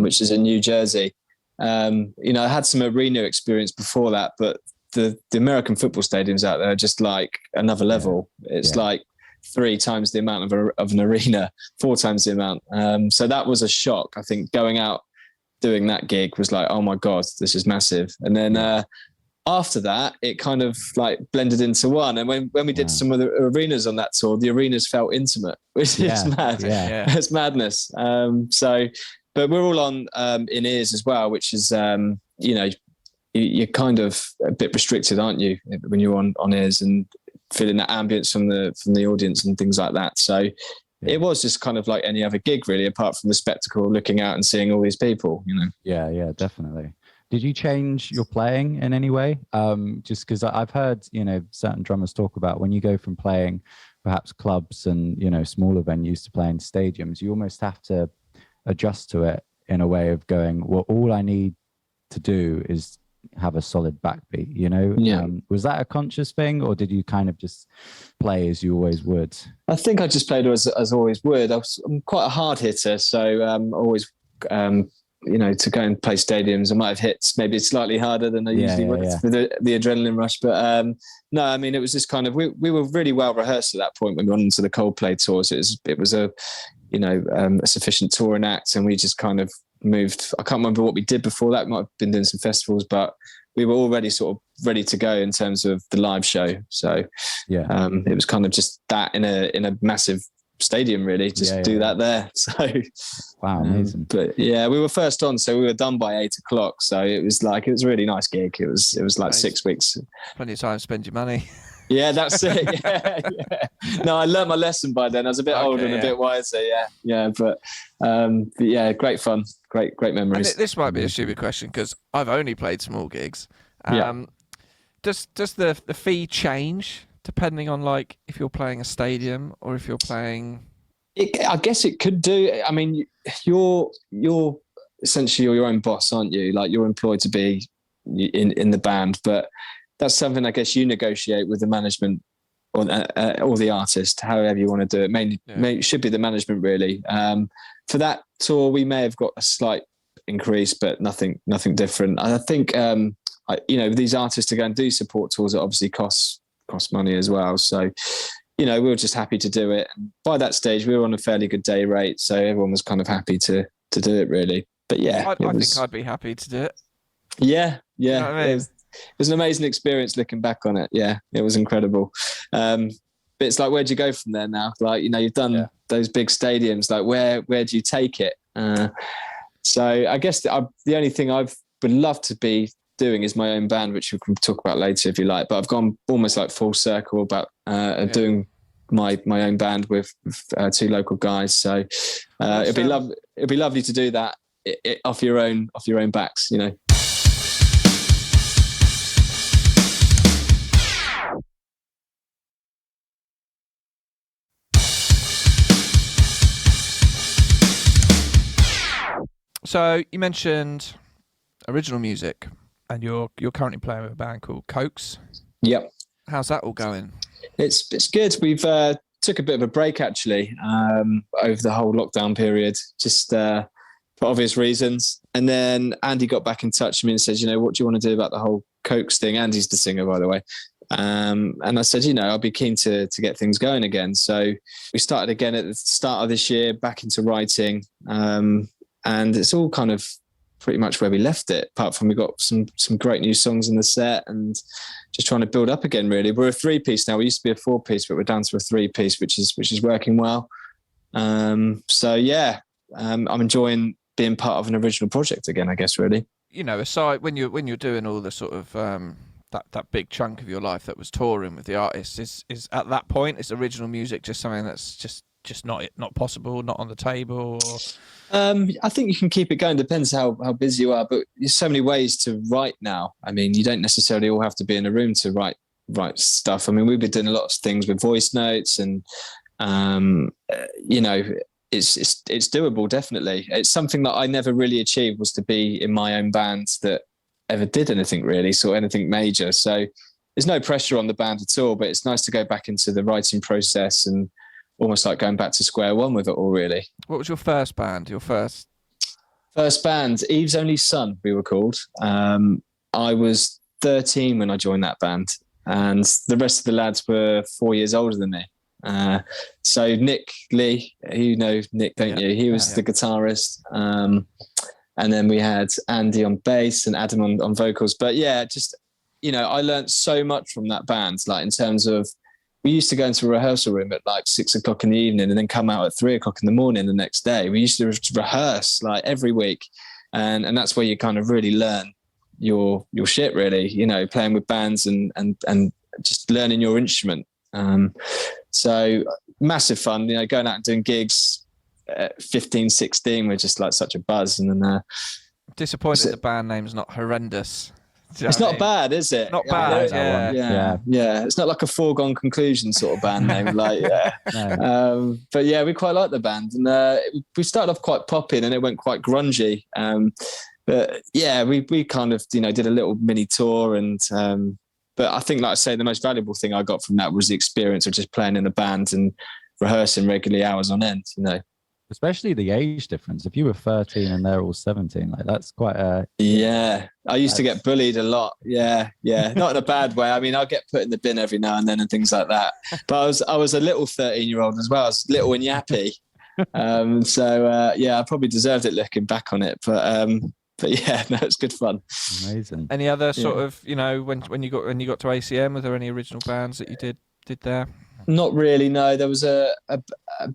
which is in New Jersey. You know, I had some arena experience before that, but the American football stadiums out there are just like another level. It's like 3 times the amount of an arena, 4 times the amount. So that was a shock. I think going out doing that gig was like, oh my God, this is massive. And then after that, it kind of like blended into one. And when we did some of the arenas on that tour, the arenas felt intimate, which is mad. It's madness. But we're all on in-ears as well, which is, you know, you're kind of a bit restricted, aren't you, when you're on ears and feeling that ambience from the audience and things like that. So it was just kind of like any other gig, really, apart from the spectacle, looking out and seeing all these people, you know. Yeah, definitely. Did you change your playing in any way? Just because I've heard, you know, certain drummers talk about when you go from playing perhaps clubs and, you know, smaller venues to playing stadiums, you almost have to adjust to it in a way of going, well, all I need to do is have a solid backbeat, you know? Was that a conscious thing, or did you kind of just play as you always would? I think I just played as always would. I'm quite a hard hitter, so always, you know, to go and play stadiums, I might have hit maybe slightly harder than I usually would with the adrenaline rush. But no, I mean, it was just kind of, we were really well rehearsed at that point when we went into the Coldplay tours. It was a, you know, a sufficient touring act, and we just kind of moved. I can't remember what we did before that. Might have been doing some festivals, but we were already sort of ready to go in terms of the live show. So it was kind of just that in a massive stadium, really, just do that there. So wow, amazing. But yeah, we were first on, so we were done by 8 o'clock. So it was a really nice gig. It was like 6 weeks. Plenty of time to spend your money. Yeah, that's it. Yeah. No, I learned my lesson by then. I was a bit older and a bit wiser. Yeah. But yeah, great fun, great memories. And this might be a stupid question because I've only played small gigs. Does the fee change depending on like if you're playing a stadium or if you're playing? I guess it could do. I mean, you're essentially your own boss, aren't you? Like you're employed to be in the band, but that's something I guess you negotiate with the management or the artist, however you want to do it. Mainly, it should be the management, really. For that tour, we may have got a slight increase, but nothing different. And I think, you know, these artists to go and do support tours, it obviously costs money as well. So, you know, we were just happy to do it. And by that stage, we were on a fairly good day rate, so everyone was kind of happy to do it, really. But yeah, I think I'd be happy to do it. Yeah. You know what I mean? It was an amazing experience looking back on it. Yeah, it was incredible. But it's like, where'd you go from there now? Like, you know, you've done those big stadiums. Like, where do you take it? So I guess the only thing I would love to be doing is my own band, which we can talk about later if you like. But I've gone almost like full circle about doing my own band with 2 local guys. So it'd be lovely to do that off your own backs, you know. So you mentioned original music, and you're currently playing with a band called FOXES. Yep. How's that all going? It's good. We've took a bit of a break actually over the whole lockdown period, just for obvious reasons. And then Andy got back in touch with me and says, you know, what do you want to do about the whole FOXES thing? Andy's the singer, by the way. And I said, you know, I'll be keen to get things going again. So we started again at the start of this year, back into writing. And it's all kind of pretty much where we left it, apart from we got some great new songs in the set and just trying to build up again, really. We're a 3-piece now. We used to be a 4-piece, but we're down to a 3-piece, which is working well. So yeah, I'm enjoying being part of an original project again, I guess, really. You know, aside when you're doing all the sort of that big chunk of your life that was touring with the artists, is at that point, is original music just something that's just not possible, not on the table? Or... I think you can keep it going. Depends how busy you are, but there's so many ways to write now. I mean, you don't necessarily all have to be in a room to write stuff. I mean, we've been doing a lot of things with voice notes, and you know, it's doable. Definitely, it's something that I never really achieved, was to be in my own band that ever did anything really, sort of anything major. So there's no pressure on the band at all. But it's nice to go back into the writing process and almost like going back to square one with it all, really. What was your first band? Your first band, Eve's Only Son, we were called. I was 13 when I joined that band, and the rest of the lads were 4 years older than me. So Nick Lee, you know Nick, don't you? He was the guitarist. And then we had Andy on bass and Adam on vocals. But yeah, just, you know, I learned so much from that band, like in terms of, we used to go into a rehearsal room at like 6 o'clock in the evening and then come out at 3 o'clock in the morning the next day. We used to rehearse like every week. And that's where you kind of really learn your shit, really, you know, playing with bands and just learning your instrument. So massive fun, you know, going out and doing gigs at 15, 16, we're just like such a buzz. And then disappointed the band name's not horrendous. It's not bad, is it? Not bad. Yeah. It's not like a foregone conclusion sort of band name. Like, No. But yeah, we quite like the band, and we started off quite popping, and it went quite grungy. But yeah, we kind of, you know, did a little mini tour, and but I think, like I say, the most valuable thing I got from that was the experience of just playing in a band and rehearsing regularly hours on end. You know. Especially the age difference. If you were 13 and they're all 17, like that's quite a... Yeah, I used to get bullied a lot. Yeah. Not in a bad way. I mean, I'll get put in the bin every now and then and things like that. But I was a little 13-year-old as well. I was little and yappy. Yeah, I probably deserved it looking back on it. But yeah, no, it's good fun. Amazing. Any other sort of, you know, when you got to ACM, were there any original bands that you did there? Not really, no. There was a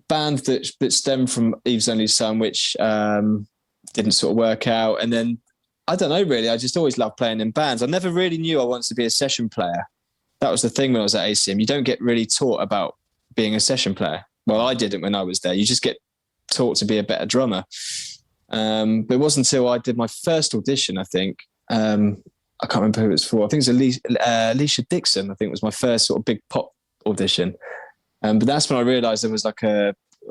band that stemmed from Eve's Only Son, which didn't sort of work out. And then, I don't know, really, I just always loved playing in bands. I never really knew I wanted to be a session player. That was the thing when I was at ACM. You don't get really taught about being a session player. Well, I didn't when I was there. You just get taught to be a better drummer. But it wasn't until I did my first audition, I think. I can't remember who it was for. I think it was Alicia Dixon. I think it was my first sort of big pop audition. But that's when I realised there was like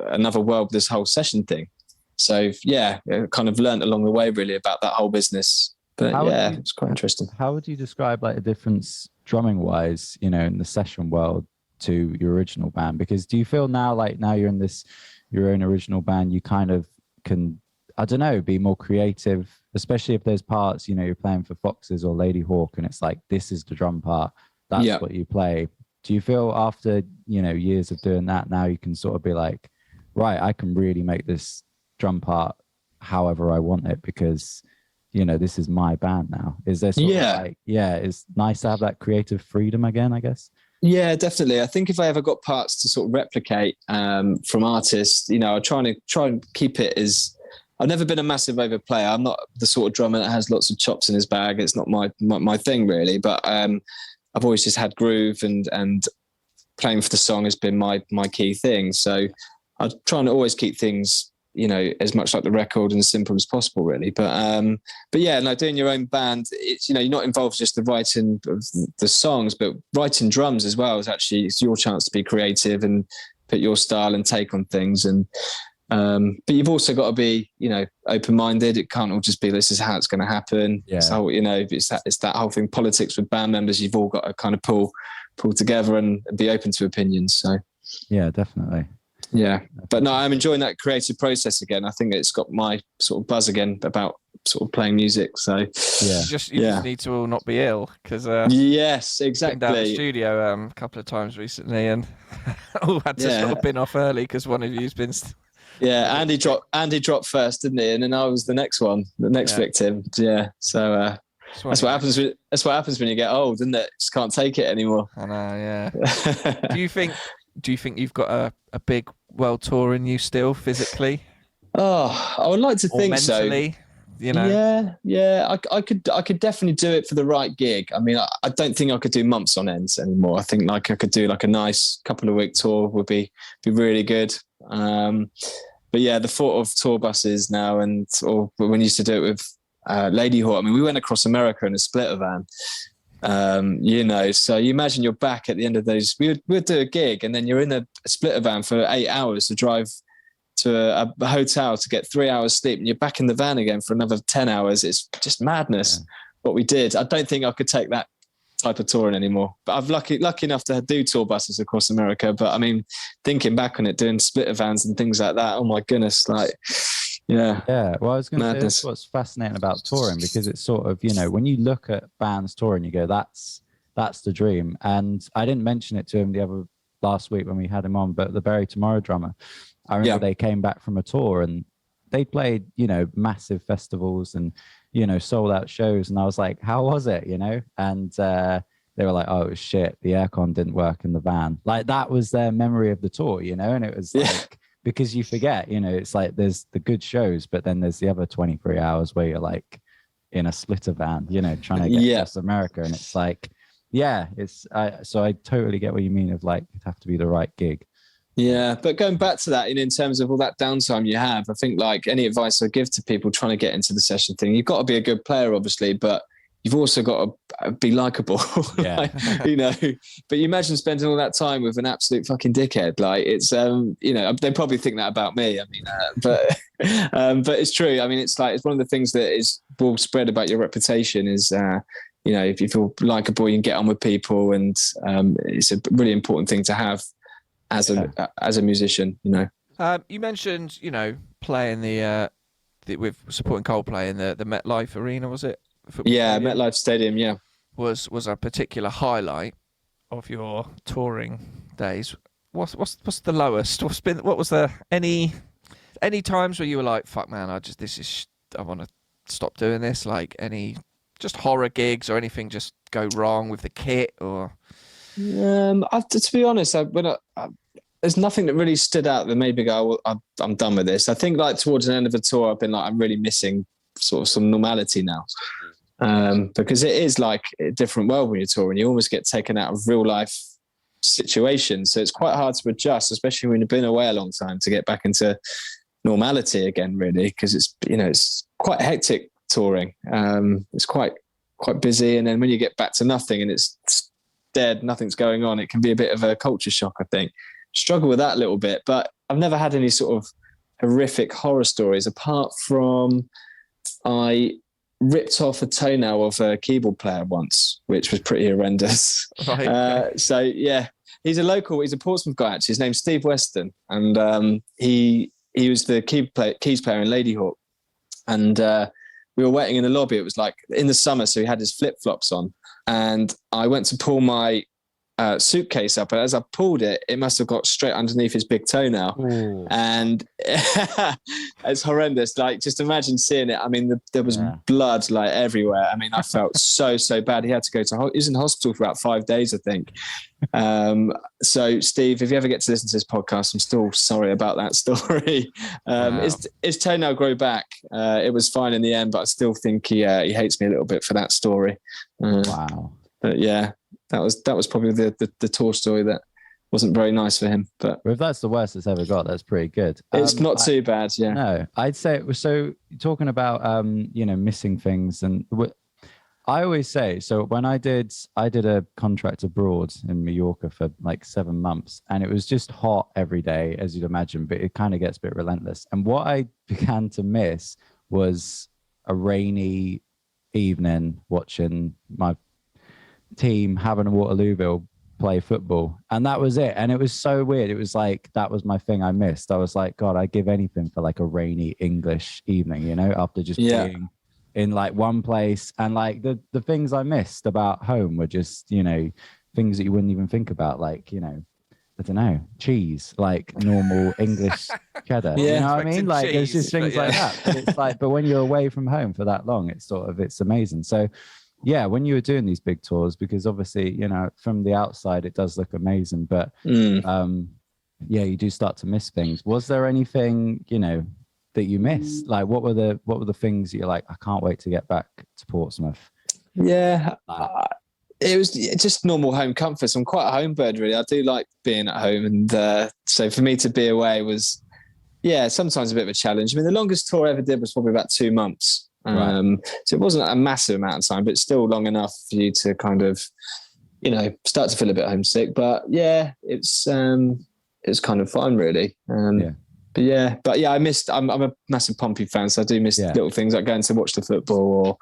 another world with this whole session thing. So yeah, I kind of learned along the way really about that whole business. But it's quite interesting. How would you describe like a difference drumming wise, you know, in the session world to your original band? Because do you feel now you're in your own original band, you kind of can, I don't know, be more creative, especially if there's parts, you know, you're playing for FOXES or Ladyhawke and it's like, this is the drum part, that's what you play. Do you feel after, you know, years of doing that, now you can sort of be like, right, I can really make this drum part however I want it because, you know, this is my band now? Is there sort of like, it's nice to have that creative freedom again, I guess? Yeah, definitely. I think if I ever got parts to sort of replicate from artists, you know, I try and keep it as... I've never been a massive over player. I'm not the sort of drummer that has lots of chops in his bag. It's not my thing really, but I've always just had groove and playing for the song has been my key thing. So I'm trying to always keep things, you know, as much like the record and as simple as possible, really. But yeah, no, doing your own band, it's, you know, you're not involved just the writing of the songs, but writing drums as well it's your chance to be creative and put your style and take on things. And but you've also got to be, you know, open-minded. It can't all just be this is how it's going to happen. Yeah. So, you know, it's that whole thing, politics with band members. You've all got to kind of pull together and be open to opinions. So yeah, definitely. Yeah, but no, I'm enjoying that creative process again. I think it's got my sort of buzz again about sort of playing music. So yeah, you just need to all not be ill because yes, exactly. Been down the studio a couple of times recently and all had to sort of bin off early because one of you's been Yeah, Andy dropped first, didn't he? And then I was the next victim. Yeah. So that's what happens. That's what happens when you get old, isn't it? Just can't take it anymore. I know. Yeah. Do you think you've got a big world tour in you still, physically? Oh, I would like to think mentally, so. You know. Yeah. I could definitely do it for the right gig. I mean, I don't think I could do months on ends anymore. I think like I could do like a nice couple of week tour would be really good. But yeah, the thought of tour buses now, or when we used to do it with Ladyhawke. I mean, we went across America in a splitter van. So you imagine you're back at the end of those. We'd do a gig, and then you're in a splitter van for 8 hours to drive to a hotel to get 3 hours sleep, and you're back in the van again for another 10 hours. It's just madness what we did. I don't think I could take that type of touring anymore, but I've lucky enough to do tour buses across America. But I mean, thinking back on it, doing splitter vans and things like that, oh my goodness, like yeah. Well, I was going to say that's what's fascinating about touring, because it's sort of, when you look at bands touring, you go, that's the dream. And I didn't mention it to him last week when we had him on, but the Bury Tomorrow drummer, I remember they came back from a tour and they played, massive festivals and sold out shows, and I was like, how was it? And they were like, oh, it was shit, the aircon didn't work in the van. Like, that was their memory of the tour, and it was like, because you forget, it's like there's the good shows, but then there's the other 23 hours where you're like in a splitter van, trying to get across America, and it's like, so I totally get what you mean of like, it'd have to be the right gig. Yeah, but going back to that, in terms of all that downtime you have, I think like any advice I give to people trying to get into the session thing, you've got to be a good player, obviously, but you've also got to be likable. Yeah. But you imagine spending all that time with an absolute fucking dickhead. Like, it's, they probably think that about me. I mean, but it's true. I mean, it's like, it's one of the things that will spread about your reputation is, if you feel likable, you can get on with people, and it's a really important thing to have as a musician, You mentioned, playing with supporting Coldplay in the MetLife Arena, was it? Stadium? MetLife Stadium, yeah. Was a particular highlight of your touring days. What's the lowest? What was the any times where you were like, fuck man, I want to stop doing this, like any just horror gigs or anything just go wrong with the kit or? To be honest, there's nothing that really stood out that made me go, I'm done with this. I think like towards the end of the tour, I've been like, I'm really missing sort of some normality now. Because it is like a different world when you're touring. You almost get taken out of real life situations. So it's quite hard to adjust, especially when you've been away a long time, to get back into normality again, really. Because it's quite hectic touring. It's quite busy. And then when you get back to nothing and it's dead, nothing's going on, it can be a bit of a culture shock, I think. Struggle with that a little bit, but I've never had any sort of horrific horror stories apart from I ripped off a toenail of a keyboard player once, which was pretty horrendous. Right. So yeah, he's a Portsmouth guy actually. His name's Steve Weston, and he was the keys player in Ladyhawke, and we were waiting in the lobby. It was like in the summer, so he had his flip-flops on, and I went to pull my suitcase up, and as I pulled it, it must have got straight underneath his big toenail. Ooh. And it's horrendous. Like, just imagine seeing it. I mean, there was blood like everywhere. I mean, I felt so bad. He had to go to he was in hospital for about 5 days, I think. So Steve, if you ever get to listen to this podcast, I'm still sorry about that story. His toenail grew back. It was fine in the end, but I still think he hates me a little bit for that story. Wow. But yeah, that was probably the tour story that wasn't very nice for him. But if that's the worst it's ever got, that's pretty good. It's not too bad, yeah. No, I'd say it was. So talking about missing things, and I always say, so when I did a contract abroad in Mallorca for like 7 months, and it was just hot every day, as you'd imagine, but it kind of gets a bit relentless. And what I began to miss was a rainy evening watching my team having a Waterlooville play football, and that was it. And it was so weird. It was like, that was my thing I missed. I was like, God, I'd give anything for like a rainy English evening, after just being in like one place. And like the things I missed about home were just things that you wouldn't even think about, like the I don't know, cheese, like normal English cheddar. Yeah. You know what I mean? Like there's just things like that. But it's like, but when you're away from home for that long, it's amazing. So yeah, when you were doing these big tours, because obviously, you know, from the outside it does look amazing, but yeah, you do start to miss things. Was there anything, you know, that you missed? Like what were the things that you're like, I can't wait to get back to Portsmouth? Yeah. It was just normal home comforts. I'm quite a home bird, really. I do like being at home. And so for me to be away was, yeah, sometimes a bit of a challenge. I mean, the longest tour I ever did was probably about 2 months. Right. So it wasn't a massive amount of time, but still long enough for you to kind of, you know, start to feel a bit homesick. But yeah, it's kind of fun, really. But yeah, I'm a massive Pompey fan, so I do miss little things like going to watch the football or,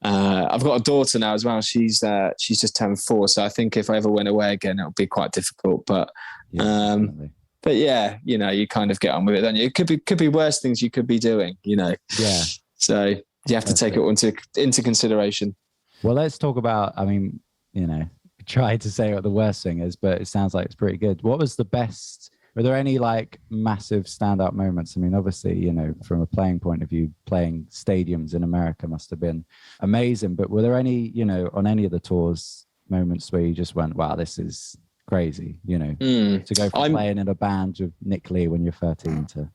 I've got a daughter now as well. She's just turned 4, so I think if I ever went away again, it would be quite difficult. But yeah, you know, you kind of get on with it. Then it could be worse things you could be doing. You know. Yeah. So you have to take it into consideration. Well, let's talk about. I mean, you know, try to say what the worst thing is, but it sounds like it's pretty good. What was the best? Were there any like massive standout moments? I mean, obviously, you know, from a playing point of view, playing stadiums in America must have been amazing. But were there any, you know, on any of the tours, moments where you just went, wow, this is crazy, you know, to go from playing in a band with Nick Lee when you're 13 to...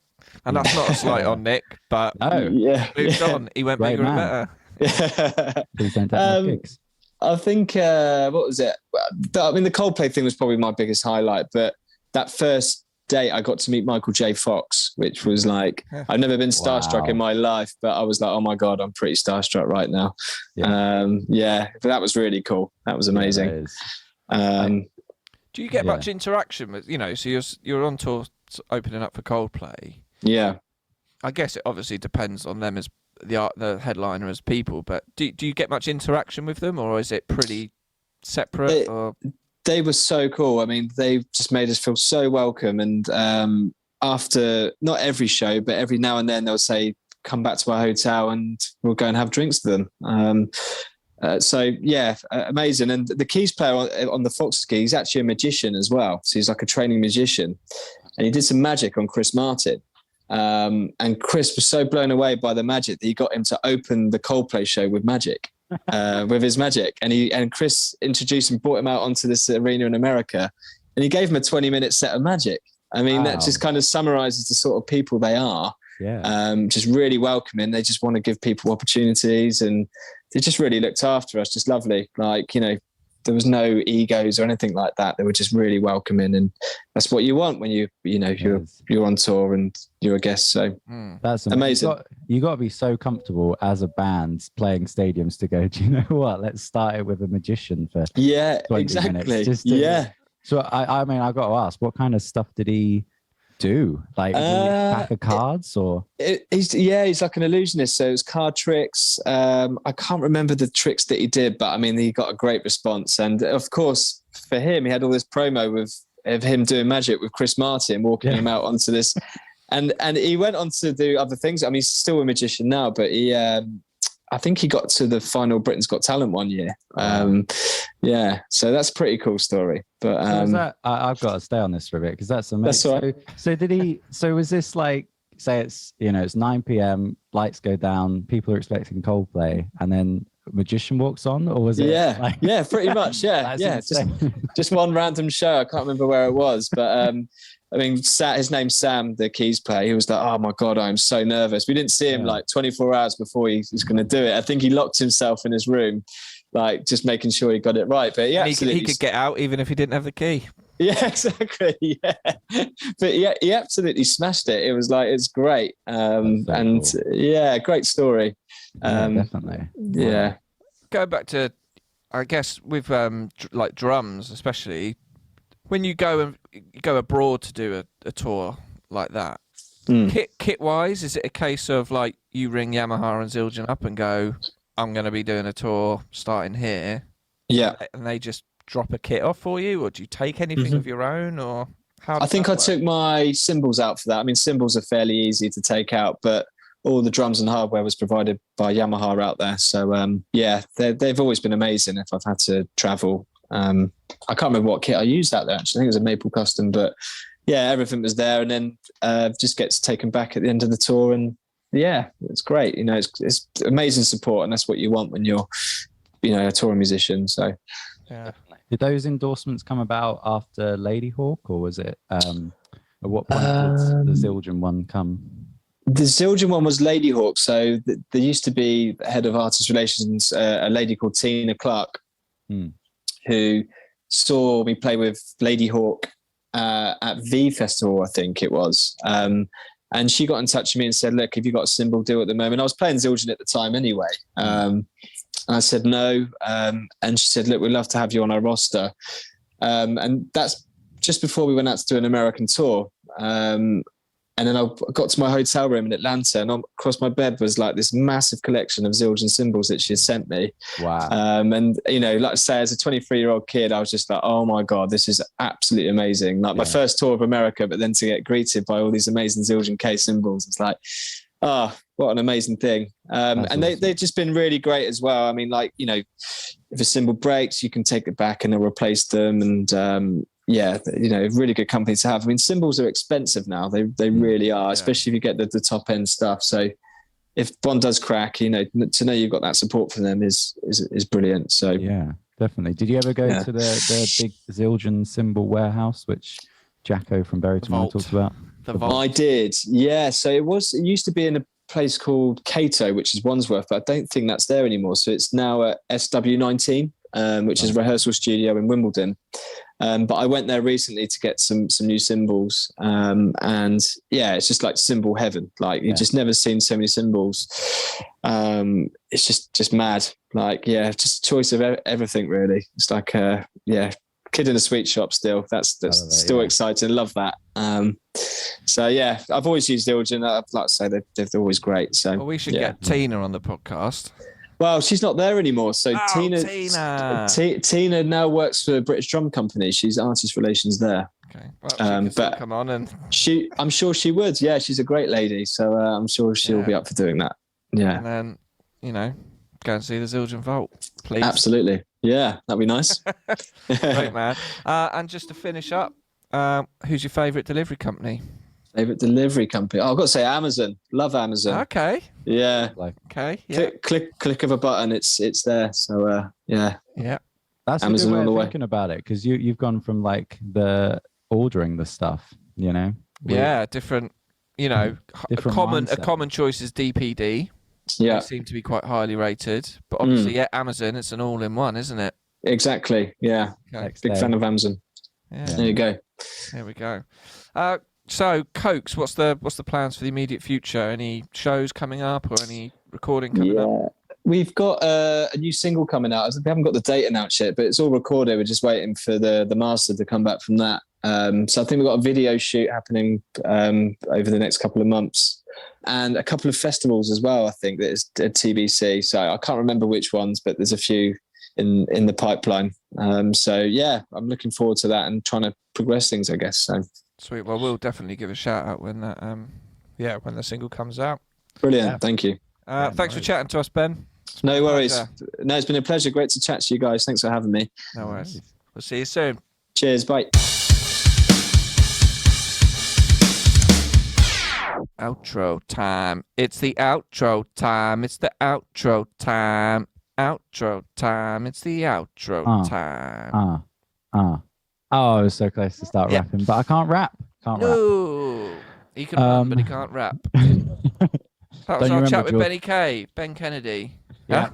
And that's not a slight on Nick, but moved on. He went bigger and better. Please don't take my gigs. I think, what was it? I mean, the Coldplay thing was probably my biggest highlight, but that first day I got to meet Michael J. Fox, which was like, I've never been starstruck in my life, but I was like, oh my God, I'm pretty starstruck right now. But that was really cool. That was amazing. Do you get much interaction with, you know, so you're on tour opening up for Coldplay? Yeah. I guess it obviously depends on them as the headliner as people, but do you get much interaction with them, or is it pretty separate? They were so cool. I mean, they just made us feel so welcome. And after, not every show, but every now and then they'll say, come back to our hotel and we'll go and have drinks with them. Amazing. And the keys player on the FOXES gig, he's actually a magician as well. So he's like a training magician. And he did some magic on Chris Martin. And Chris was so blown away by the magic that he got him to open the Coldplay show with magic. With his magic, and Chris introduced him, brought him out onto this arena in America, and he gave him a 20-minute set of magic. I mean, that just kind of summarizes the sort of people they are. Just really welcoming. They just want to give people opportunities, and they just really looked after us. Just lovely. Like, you know, there was no egos or anything like that. They were just really welcoming, and that's what you want when you're on tour and you're a guest. So that's amazing. You got to be so comfortable as a band playing stadiums to go, do you know what? Let's start it with a magician for 20 minutes. So I mean, I got to ask, what kind of stuff did he do? Like, pack of cards or? He's like an illusionist. So it's card tricks. I can't remember the tricks that he did, but I mean, he got a great response. And of course, for him, he had all this promo of him doing magic with Chris Martin, walking him out onto this. And he went on to do other things. I mean, he's still a magician now, but he, I think he got to the final Britain's Got Talent one year. So that's a pretty cool story. But I've got to stay on this for a bit because that's amazing. That's all right. So was this like, say it's 9 p.m, lights go down, people are expecting Coldplay, and then a magician walks on, or was it? Yeah, pretty much. Yeah, just one random show. I can't remember where it was, but I mean, his name's Sam, the keys player. He was like, oh my God, I'm so nervous. We didn't see him like 24 hours before he was going to do it. I think he locked himself in his room, like just making sure he got it right. But yeah, he could get out even if he didn't have the key. Yeah, exactly. Yeah. But yeah, he absolutely smashed it. It was like, it's great. Great story. Definitely. Yeah. Going back to, I guess with like drums, especially, when you go abroad to do a tour like that, kit wise, is it a case of like you ring Yamaha and Zildjian up and go, I'm going to be doing a tour starting here, and they just drop a kit off for you, or do you take anything of your own, or how? I think I took my cymbals out for that. I mean, cymbals are fairly easy to take out, but all the drums and hardware was provided by Yamaha out there. So they've always been amazing if I've had to travel. I can't remember what kit I used out there, actually. I think it was a Maple Custom, but yeah, everything was there. And then just gets taken back at the end of the tour. And yeah, it's great. You know, it's amazing support. And that's what you want when you're, you know, a touring musician. So Yeah. Did those endorsements come about after Ladyhawke, or was it, at what point did the Zildjian one come? The Zildjian one was Ladyhawke. So there used to be the head of artist relations, a lady called Tina Clark, who saw me play with Ladyhawke at V Festival, I think it was. And she got in touch with me and said, look, have you got a cymbal deal at the moment? I was playing Zildjian at the time anyway. And I said, no. And she said, look, we'd love to have you on our roster. And that's just before we went out to do an American tour. And then I got to my hotel room in Atlanta, and across my bed was like this massive collection of Zildjian cymbals that she had sent me. Wow. And, you know, like I say, as a 23-year-old kid, I was just like, oh my God, this is absolutely amazing. Like my first tour of America, but then to get greeted by all these amazing Zildjian K cymbals, it's like, oh, what an amazing thing. And awesome. they've just been really great as well. I mean, like, you know, if a cymbal breaks, you can take it back and they'll replace them. And, yeah, you know, really good company to have. I mean, cymbals are expensive now. They really are, especially if you get the top end stuff. So if one does crack, you know, to know you've got that support from them is brilliant. So yeah, definitely. Did you ever go to the big Zildjian cymbal warehouse, which Jacko from Bury Tomorrow talks about? The Vault. I did. Yeah. So it used to be in a place called Cato, which is Wandsworth, but I don't think that's there anymore. So it's now at SW19, which is a rehearsal studio in Wimbledon. But I went there recently to get some new cymbals. And yeah, it's just like cymbal heaven. Like you've just never seen so many cymbals. It's just mad. Like, yeah, just choice of everything really. It's like, kid in a sweet shop still. That's still exciting. Love that. So yeah, I've always used Zildjian. I'd like to say they're always great. So well, we should get Tina on the podcast. Well, she's not there anymore. So Tina now works for a British drum company. She's artist relations there. Okay, well, but come on, and I'm sure she would. Yeah, she's a great lady. So I'm sure she'll be up for doing that. Yeah, and then go and see the Zildjian Vault, please. Absolutely. Yeah, that'd be nice. Great man. And just to finish up, who's your favourite delivery company? Favorite delivery company? Oh, I've got to say Amazon. Love Amazon. Okay. Yeah. Okay. Yeah. Click of a button, it's there. So yeah. Yeah. That's Amazon a good way on the of way. thinking about it, because you've gone from like the ordering the stuff, you know. Yeah, different. You know, Different a common choice is DPD. Yeah. They seem to be quite highly rated, but obviously, Amazon, it's an all-in-one, isn't it? Exactly. Yeah. Okay. Big fan of Amazon. Yeah. There you go. There we go. So, Cokes, what's the plans for the immediate future? Any shows coming up or any recording coming up? We've got a new single coming out. We haven't got the date announced yet, but it's all recorded. We're just waiting for the master to come back from that. So I think we've got a video shoot happening over the next couple of months, and a couple of festivals as well. I think that is at TBC. So I can't remember which ones, but there's a few in the pipeline. So yeah, I'm looking forward to that and trying to progress things, I guess. So sweet. Well, we'll definitely give a shout out when that when the single comes out. Brilliant. Yeah. Thank you. Thanks for chatting to us, Ben. No worries. No, it's been a pleasure. Great to chat to you guys. Thanks for having me. No worries. We'll see you soon. Cheers. Bye. Outro time. It's the outro time. It's the outro time. Outro time. It's the outro time. Oh, I was so close to start rapping, but I can't rap. No. He can rap, but he can't rap. That was our chat with Benny K. Ben Kennedy. Yeah.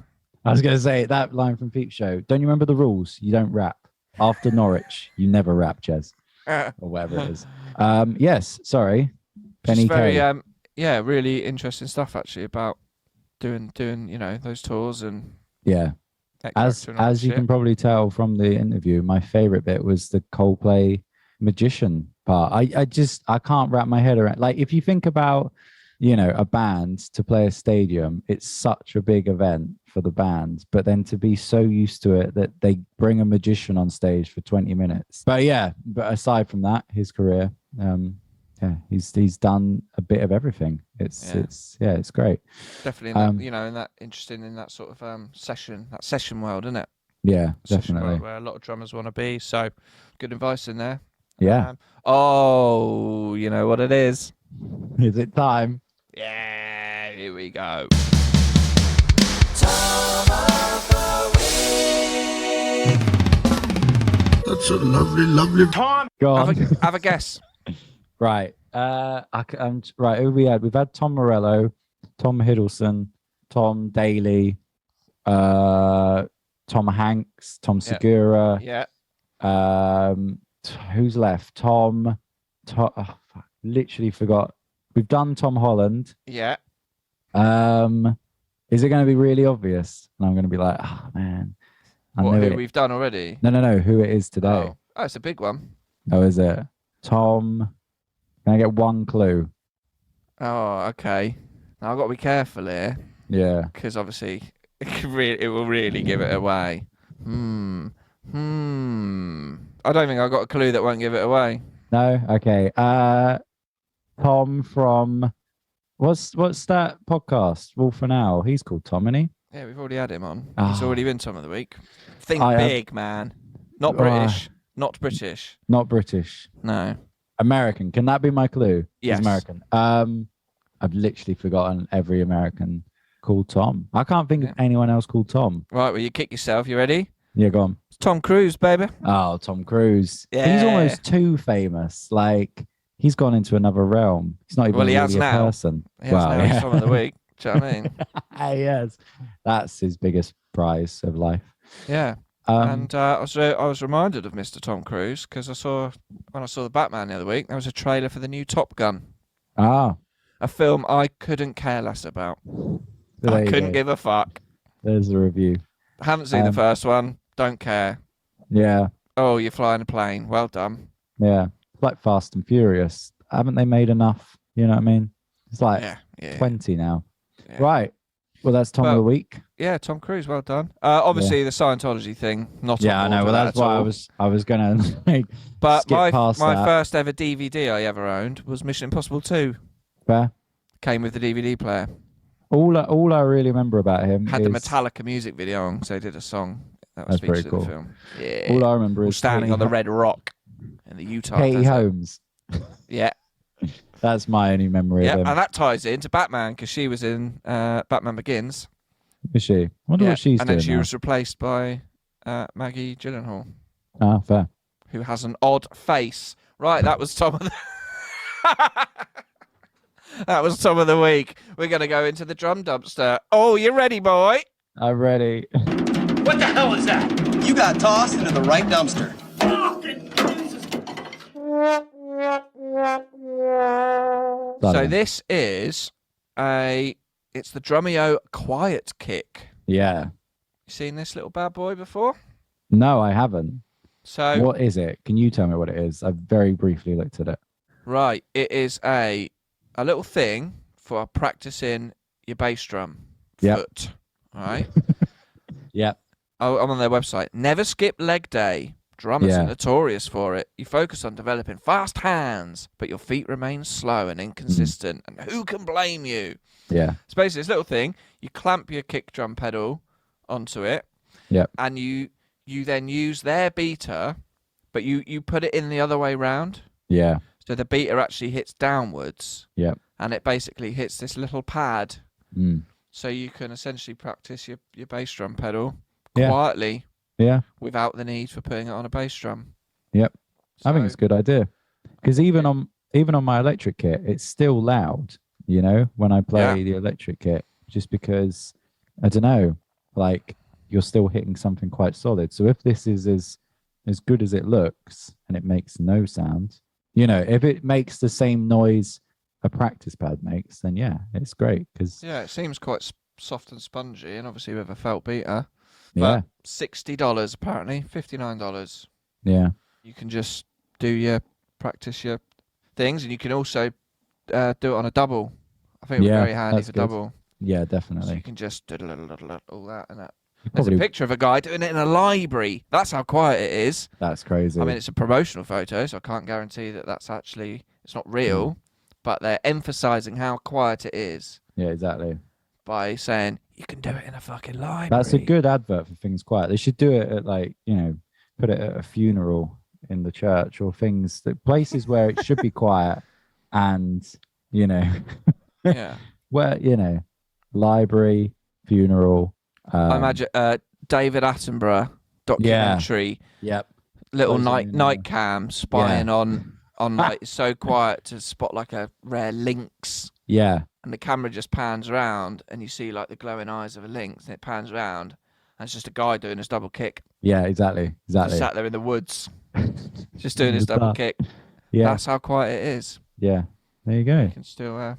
I was going to say that line from Peep Show. Don't you remember the rules? You don't rap. After Norwich, you never rap, Jez. Or whatever it is. Yes, sorry. Benny K. Very, really interesting stuff actually about doing those tours and as you can probably tell from the interview, my favorite bit was the Coldplay magician part. I can't wrap my head around, like, if you think about a band to play a stadium, it's such a big event for the band, but then to be so used to it that they bring a magician on stage for 20 minutes. But aside from that, his career, he's done a bit of everything. It's great. Definitely in that, in that sort of session world, isn't it? Yeah, It's just definitely. where a lot of drummers want to be. So, good advice in there. Yeah. Oh, you know what it is? Is it time? Yeah, here we go. That's a lovely, lovely time. Go on. Have a guess. Right. Right. Who we had? We've had Tom Morello, Tom Hiddleston, Tom Daly, Tom Hanks, Tom Segura. Yeah. Who's left? Tom. Oh, fuck, literally forgot. We've done Tom Holland. Yeah. Is it going to be really obvious? And I'm going to be like, oh man. Who we've done already? No. Who it is today? Oh, it's a big one. Oh, is it? Tom. Can I get one clue? Oh, okay. Now I've got to be careful here. Yeah. Because obviously it will really give it away. I don't think I've got a clue that won't give it away. No? Okay. Tom from what's that podcast? Wolf and Owl. He's called Tom, isn't he? Yeah, we've already had him on. He's Oh. already been Tom of the Week. Think I have- big, man. Not British. Not British. Not British. No. American. Can that be my clue? Yes. He's American. I've literally forgotten every American called Tom. I can't think of anyone else called Tom. Right, well, you kick yourself. You ready? Yeah, go on. It's Tom Cruise, baby. Oh, Tom Cruise. He's Yeah. almost too famous. Like, he's gone into another realm. He's not even Well, he really has a now. person. He has now. He's Tom of the Week. Do you know what I mean? Yes. That's his biggest prize of life. Yeah. And I was reminded of Mr. Tom Cruise because when I saw the Batman the other week, there was a trailer for the new Top Gun, a film I couldn't care less about. there I you couldn't go. give a fuck. There's the review. Haven't seen the first one. Don't care. Yeah. Oh, you're flying a plane. Well done. Yeah. It's like Fast and Furious. Haven't they made enough? You know what I mean? It's like Yeah. 20 now. Yeah. Right. Well, that's Tom of the Week. Yeah, Tom Cruise. Well done. Obviously, the Scientology thing. Not. Yeah, I on know. board Well, with that's that at why all. I was gonna But skip my past that. first ever DVD I ever owned was Mission Impossible 2. Fair. Came with the DVD player. All I really remember about him Had is the Metallica music video on, so they did a song that was That's pretty featured in the cool. film. Yeah. all I remember All is standing Katie on the red rock in the Utah Katie desert. Holmes. Yeah. That's my only memory Yeah, of him. and that ties into Batman because she was in Batman Begins. Is she? I wonder what she's and doing then she now. was replaced by Maggie Gyllenhaal, Ah, fair. who has an odd face. Right, that was Tom of the That was Tom of the Week. We're going to go into the drum dumpster. Oh, you ready, boy? I'm ready. What the hell is that? You got tossed into the right dumpster. So this is it's the Drumeo Quiet Kick. Yeah. You seen this little bad boy before? No, I haven't. So What is it? Can you tell me what it is? I've very briefly looked at it. right, it is a little thing for practicing your bass drum Yep. foot. All right. Yeah. I'm on their website. Never skip leg day. Drummers Yeah. are notorious for it. You focus on developing fast hands, but your feet remain slow and inconsistent. And who can blame you? Yeah. It's basically this little thing. You clamp your kick drum pedal onto it. Yep. And you then use their beater, but you put it in the other way round. Yeah. So the beater actually hits downwards. Yep. And it basically hits this little pad. Mm. So you can essentially practice your bass drum pedal Yeah. quietly Yeah. without the need for putting it on a bass drum. Yep. I think So- it's a good idea. Because even on my electric kit, it's still loud, you know, when I play the electric kit, just because I don't know, like you're still hitting something quite solid. So if this is as good as it looks and it makes no sound, you know, if it makes the same noise a practice pad makes, then yeah, it's great. Because Yeah, it seems quite soft and spongy, and obviously with a felt beater. yeah, But $60 apparently, $59. yeah, You can just practice your things, and you can also do it on a double. I think it would be Yeah, very handy that's for good. double. yeah, So definitely. you can just do all that and that. You There's probably- a picture of a guy doing it in a library. That's how quiet it is. That's crazy. I mean, it's a promotional photo, so I can't guarantee that it's not real, but they're emphasizing how quiet it is. yeah, exactly. by saying you can do it in a fucking library. That's a good advert for things quiet. They should do it at like, put it at a funeral in the church or things that places where it should be quiet and, Yeah. where, library, funeral. I imagine David Attenborough documentary. Yep. Little night cam spying on like it's so quiet to spot like a rare lynx. Yeah. And the camera just pans around and you see like the glowing eyes of a lynx and it pans around and it's just a guy doing his double kick. Yeah, exactly. Just sat there in the woods. Just doing his double kick. Yeah. That's how quiet it is. Yeah. There you go. You can still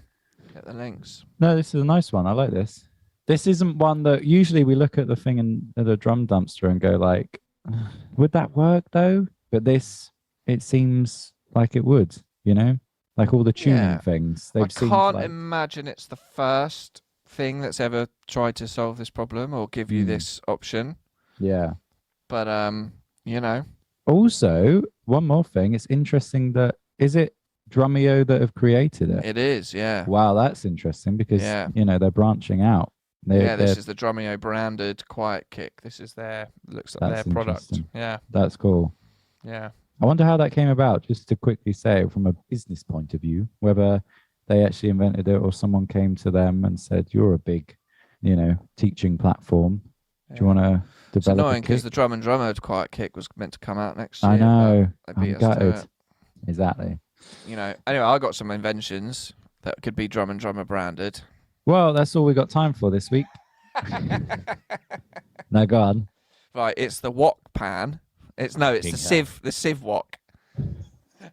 get the lynx. No, this is a nice one. I like this. This isn't one that usually we look at the thing in the drum dumpster and go like, would that work though? But this, it seems like it would, like all the tuning things. I can't imagine it's the first thing that's ever tried to solve this problem or give you this option. Yeah. But, Also, one more thing. It's interesting that, is it Drumeo that have created it? It is, yeah. Wow, that's interesting because, they're branching out. This is the Drumeo branded quiet kick. This is looks like their product. Yeah. That's cool. Yeah. I wonder how that came about, just to quickly say from a business point of view, whether they actually invented it or someone came to them and said, you're a big, teaching platform. Do you want to develop It's annoying because the the Drummer quiet kick was meant to come out next year. I know. They beat us to it. Exactly. Anyway, I got some inventions that could be Drummer branded. Well, that's all we got time for this week. No, go on. Right, it's the wok pan. It's the SieveWok.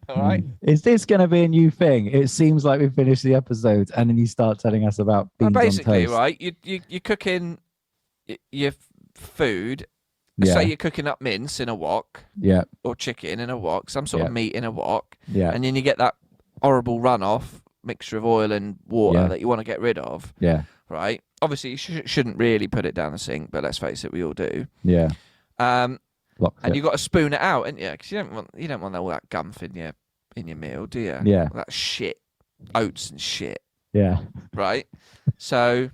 All right. Is this going to be a new thing? It seems like we finished the episodes and then you start telling us about beans basically, on toast. right, you're cooking your food. Say you're cooking up mince in a wok. Yeah. Or chicken in a wok, some sort of meat in a wok. Yeah. And then you get that horrible runoff mixture of oil and water that you want to get rid of. Yeah. Right. Obviously, you shouldn't really put it down the sink, but let's face it, we all do. Yeah. And you've got to spoon it out, ain't you? Because you don't want all that gumph in your meal, do you? Yeah. All that shit, oats and shit. Yeah. Right. So,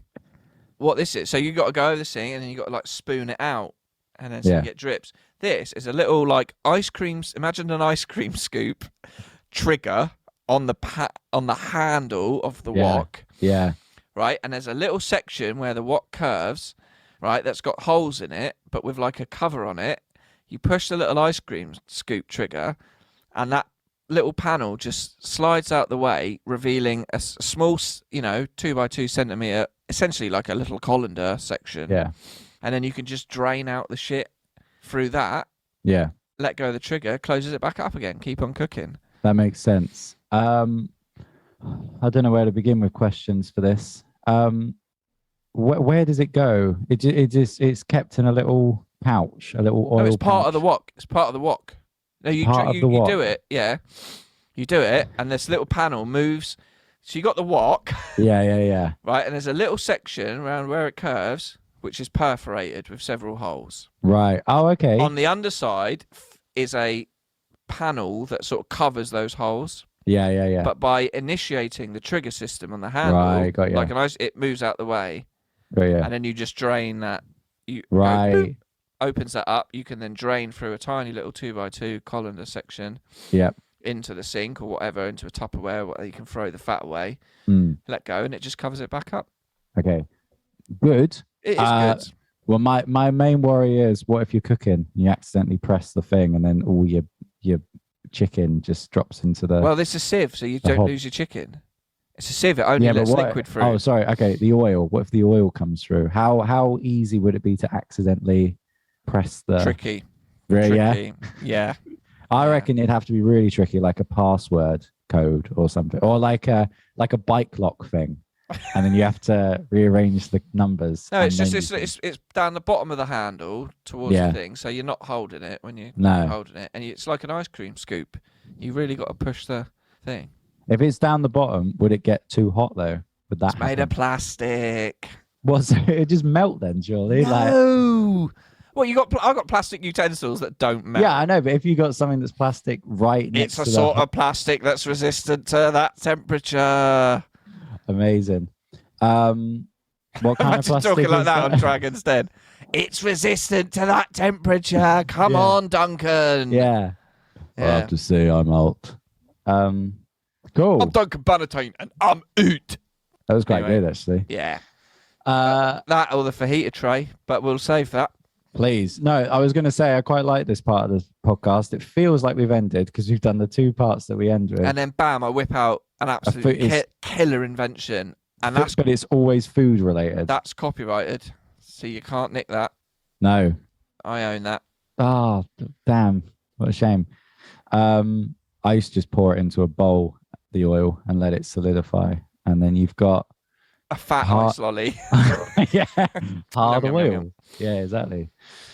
what this is? So you got to go over the sink, and then you got to like spoon it out, and then you get drips. This is a little like ice cream. Imagine an ice cream scoop trigger on the handle of the wok. Yeah. Right, and there's a little section where the wok curves. Right, that's got holes in it, but with like a cover on it. You push the little ice cream scoop trigger, and that little panel just slides out the way, revealing a small, 2x2 centimeter, essentially like a little colander section. Yeah. And then you can just drain out the shit through that. Yeah. Let go of the trigger, closes it back up again. Keep on cooking. That makes sense. I don't know where to begin with questions for this. Where does it go? It's kept in a little pouch, a little oil. No, it's part pouch. of the wok. It's part of the wok. No, you do it. Yeah, you do it, and this little panel moves. So you got the wok. Yeah. Right, and there's a little section around where it curves, which is perforated with several holes. Right. Oh, okay. On the underside is a panel that sort of covers those holes. Yeah. But by initiating the trigger system on the handle, right, got you. like it moves out the way. Got you. And then you just drain that. Right. Opens that up. You can then drain through a tiny little 2x2 colander section. Yep. Into the sink or whatever, into a Tupperware where you can throw the fat away. Let go, and it just covers it back up. Okay. Good. It is good. Well, my main worry is, what if you're cooking, you accidentally press the thing, and then all your chicken just drops into the. Well, this is a sieve, so you don't lose your chicken. It's a sieve. It only lets liquid through. Oh, sorry. Okay, the oil. What if the oil comes through? How easy would it be to accidentally press the? Tricky. Really? Yeah. I reckon it'd have to be really tricky, like a password code or something, or like a bike lock thing, and then you have to rearrange the numbers. No, it's just it's down the bottom of the handle towards the thing, so you're not holding it when you're holding it, and it's like an ice cream scoop. You really got to push the thing. If it's down the bottom, would it get too hot though? Would that? It's made of plastic. Was it just melt then? Surely, no. Well, I've got plastic utensils that don't melt. Yeah, I know, but if you got something that's plastic right next to it's a sort of plastic that's resistant to that temperature. Amazing. What kind of Imagine plastic talking like is that on Dragon's Den. It's resistant to that temperature. Come Yeah. on, Duncan. Yeah. I Yeah. have to say I'm out. Cool. I'm Duncan Bannatyne and I'm out. That was quite Anyway. good, actually. Yeah. That or the fajita tray, but we'll save that. Please. No, I was going to say I quite like this part of the podcast. It feels like we've ended because we've done the 2 parts that we end with. And then bam, I whip out an absolute killer invention. And but it's always food related. That's copyrighted. So you can't nick that. No. I own that. Oh, damn. What a shame. I used to just pour it into a bowl, the oil, and let it solidify. And then you've got a fat ice lolly. Yeah. Hard Yum, oil. yum, yum. Yeah, exactly.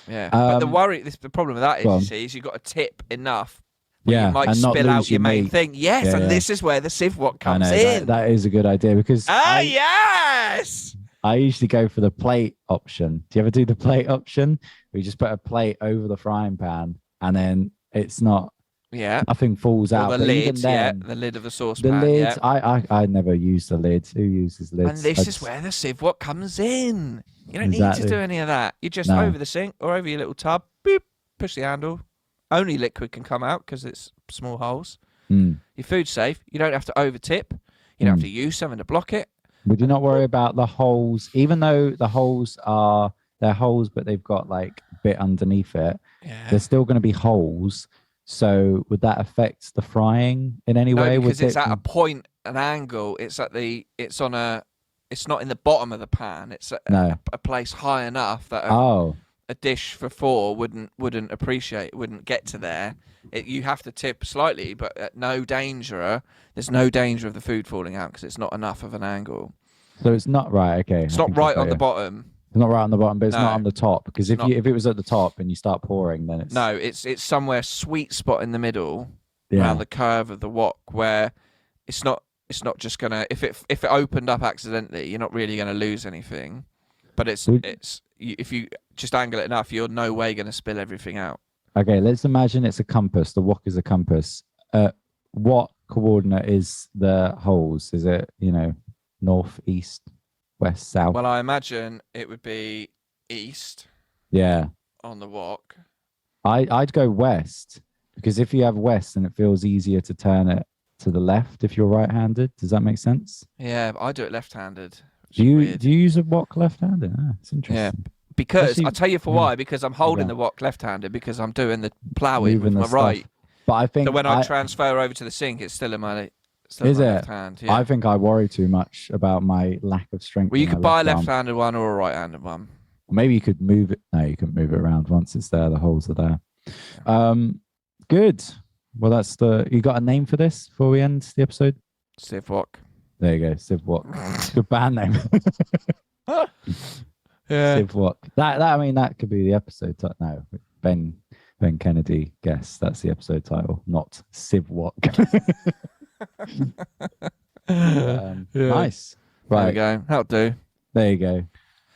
Yeah. But the problem with that is, you see, is you've got to tip enough. Yeah. You might and not spill out lose your main meat. thing. Yes, Yeah, and yeah. this is where the SieveWok comes I know, in. that is a good idea because Yes! I usually go for the plate option. Do you ever do the plate option? Where you just put a plate over the frying pan and then it's not, nothing falls out. Or the But even lid, then, the lid of the the saucepan. lid, Yeah. I never use the lid. Who uses lids? And this is where the SieveWok comes in. You don't need to Exactly. do any of that. You just No. over the sink or over your little tub, boop, push the handle. Only liquid can come out because it's small holes. Mm. Your food's safe. You don't have to over tip. You don't have to use something to block it. Would you not worry about the holes, even though the holes they're holes, but they've got like a bit underneath it? Yeah. There's still going to be holes. So would that affect the frying in any way? No, because Would it's at a point, an angle. It's not in the bottom of the pan. It's at a place high enough that a dish for 4 wouldn't appreciate, wouldn't get to there. You have to tip slightly, but at no danger. There's no danger of the food falling out because it's not enough of an angle. So it's not right. Okay. It's not right on the bottom. It's not right on the bottom, but it's No. not on the top. Because if it was at the top and you start pouring, then it's it's somewhere sweet spot in the middle, Yeah. around the curve of the wok, where it's not just gonna if it opened up accidentally, you're not really gonna lose anything. But if you just angle it enough, you're no way gonna spill everything out. Okay. Let's imagine it's a compass. The wok is a compass. What coordinate is the holes? Is it north, east, west, south? Well, I imagine it would be east. Yeah. On the wok. I'd go west because if you have west, then it feels easier to turn it to the left if you're right-handed. Does that make sense? Yeah, I do it left-handed. Do you use a wok left-handed? It's interesting. Yeah, because Actually, I'll tell you for why. Because I'm holding the wok left-handed because I'm doing the ploughing with my right. But I think so when I transfer over to the sink, it's still in my is it? left hand. Yeah. I think I worry too much about my lack of strength. Well, you in could my buy a left arm. left-handed one or a right-handed one. Maybe you could move it. No, you couldn't move it around once it's there. The holes are there. Good. Well, you got a name for this before we end the episode? SieveWok. There you go, SieveWok. Good band name. Yeah. SieveWok. That could be the episode. No, Ben Kennedy guess that's the episode title, not SieveWok. Nice. Right. There Right. we go. That'll do. There you go.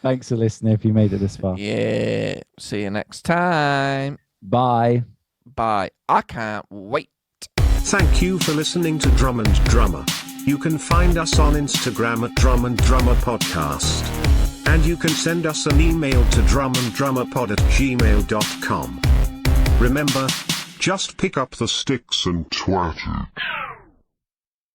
Thanks for listening if you made it this far. Yeah. See you next time. Bye. Bye. I can't wait. Thank you for listening to Drum and Drummer. You can find us on Instagram at Drum and Drummer Podcast. And you can send us an email to drumanddrummerpod@gmail.com. Remember, just pick up the sticks and twat it.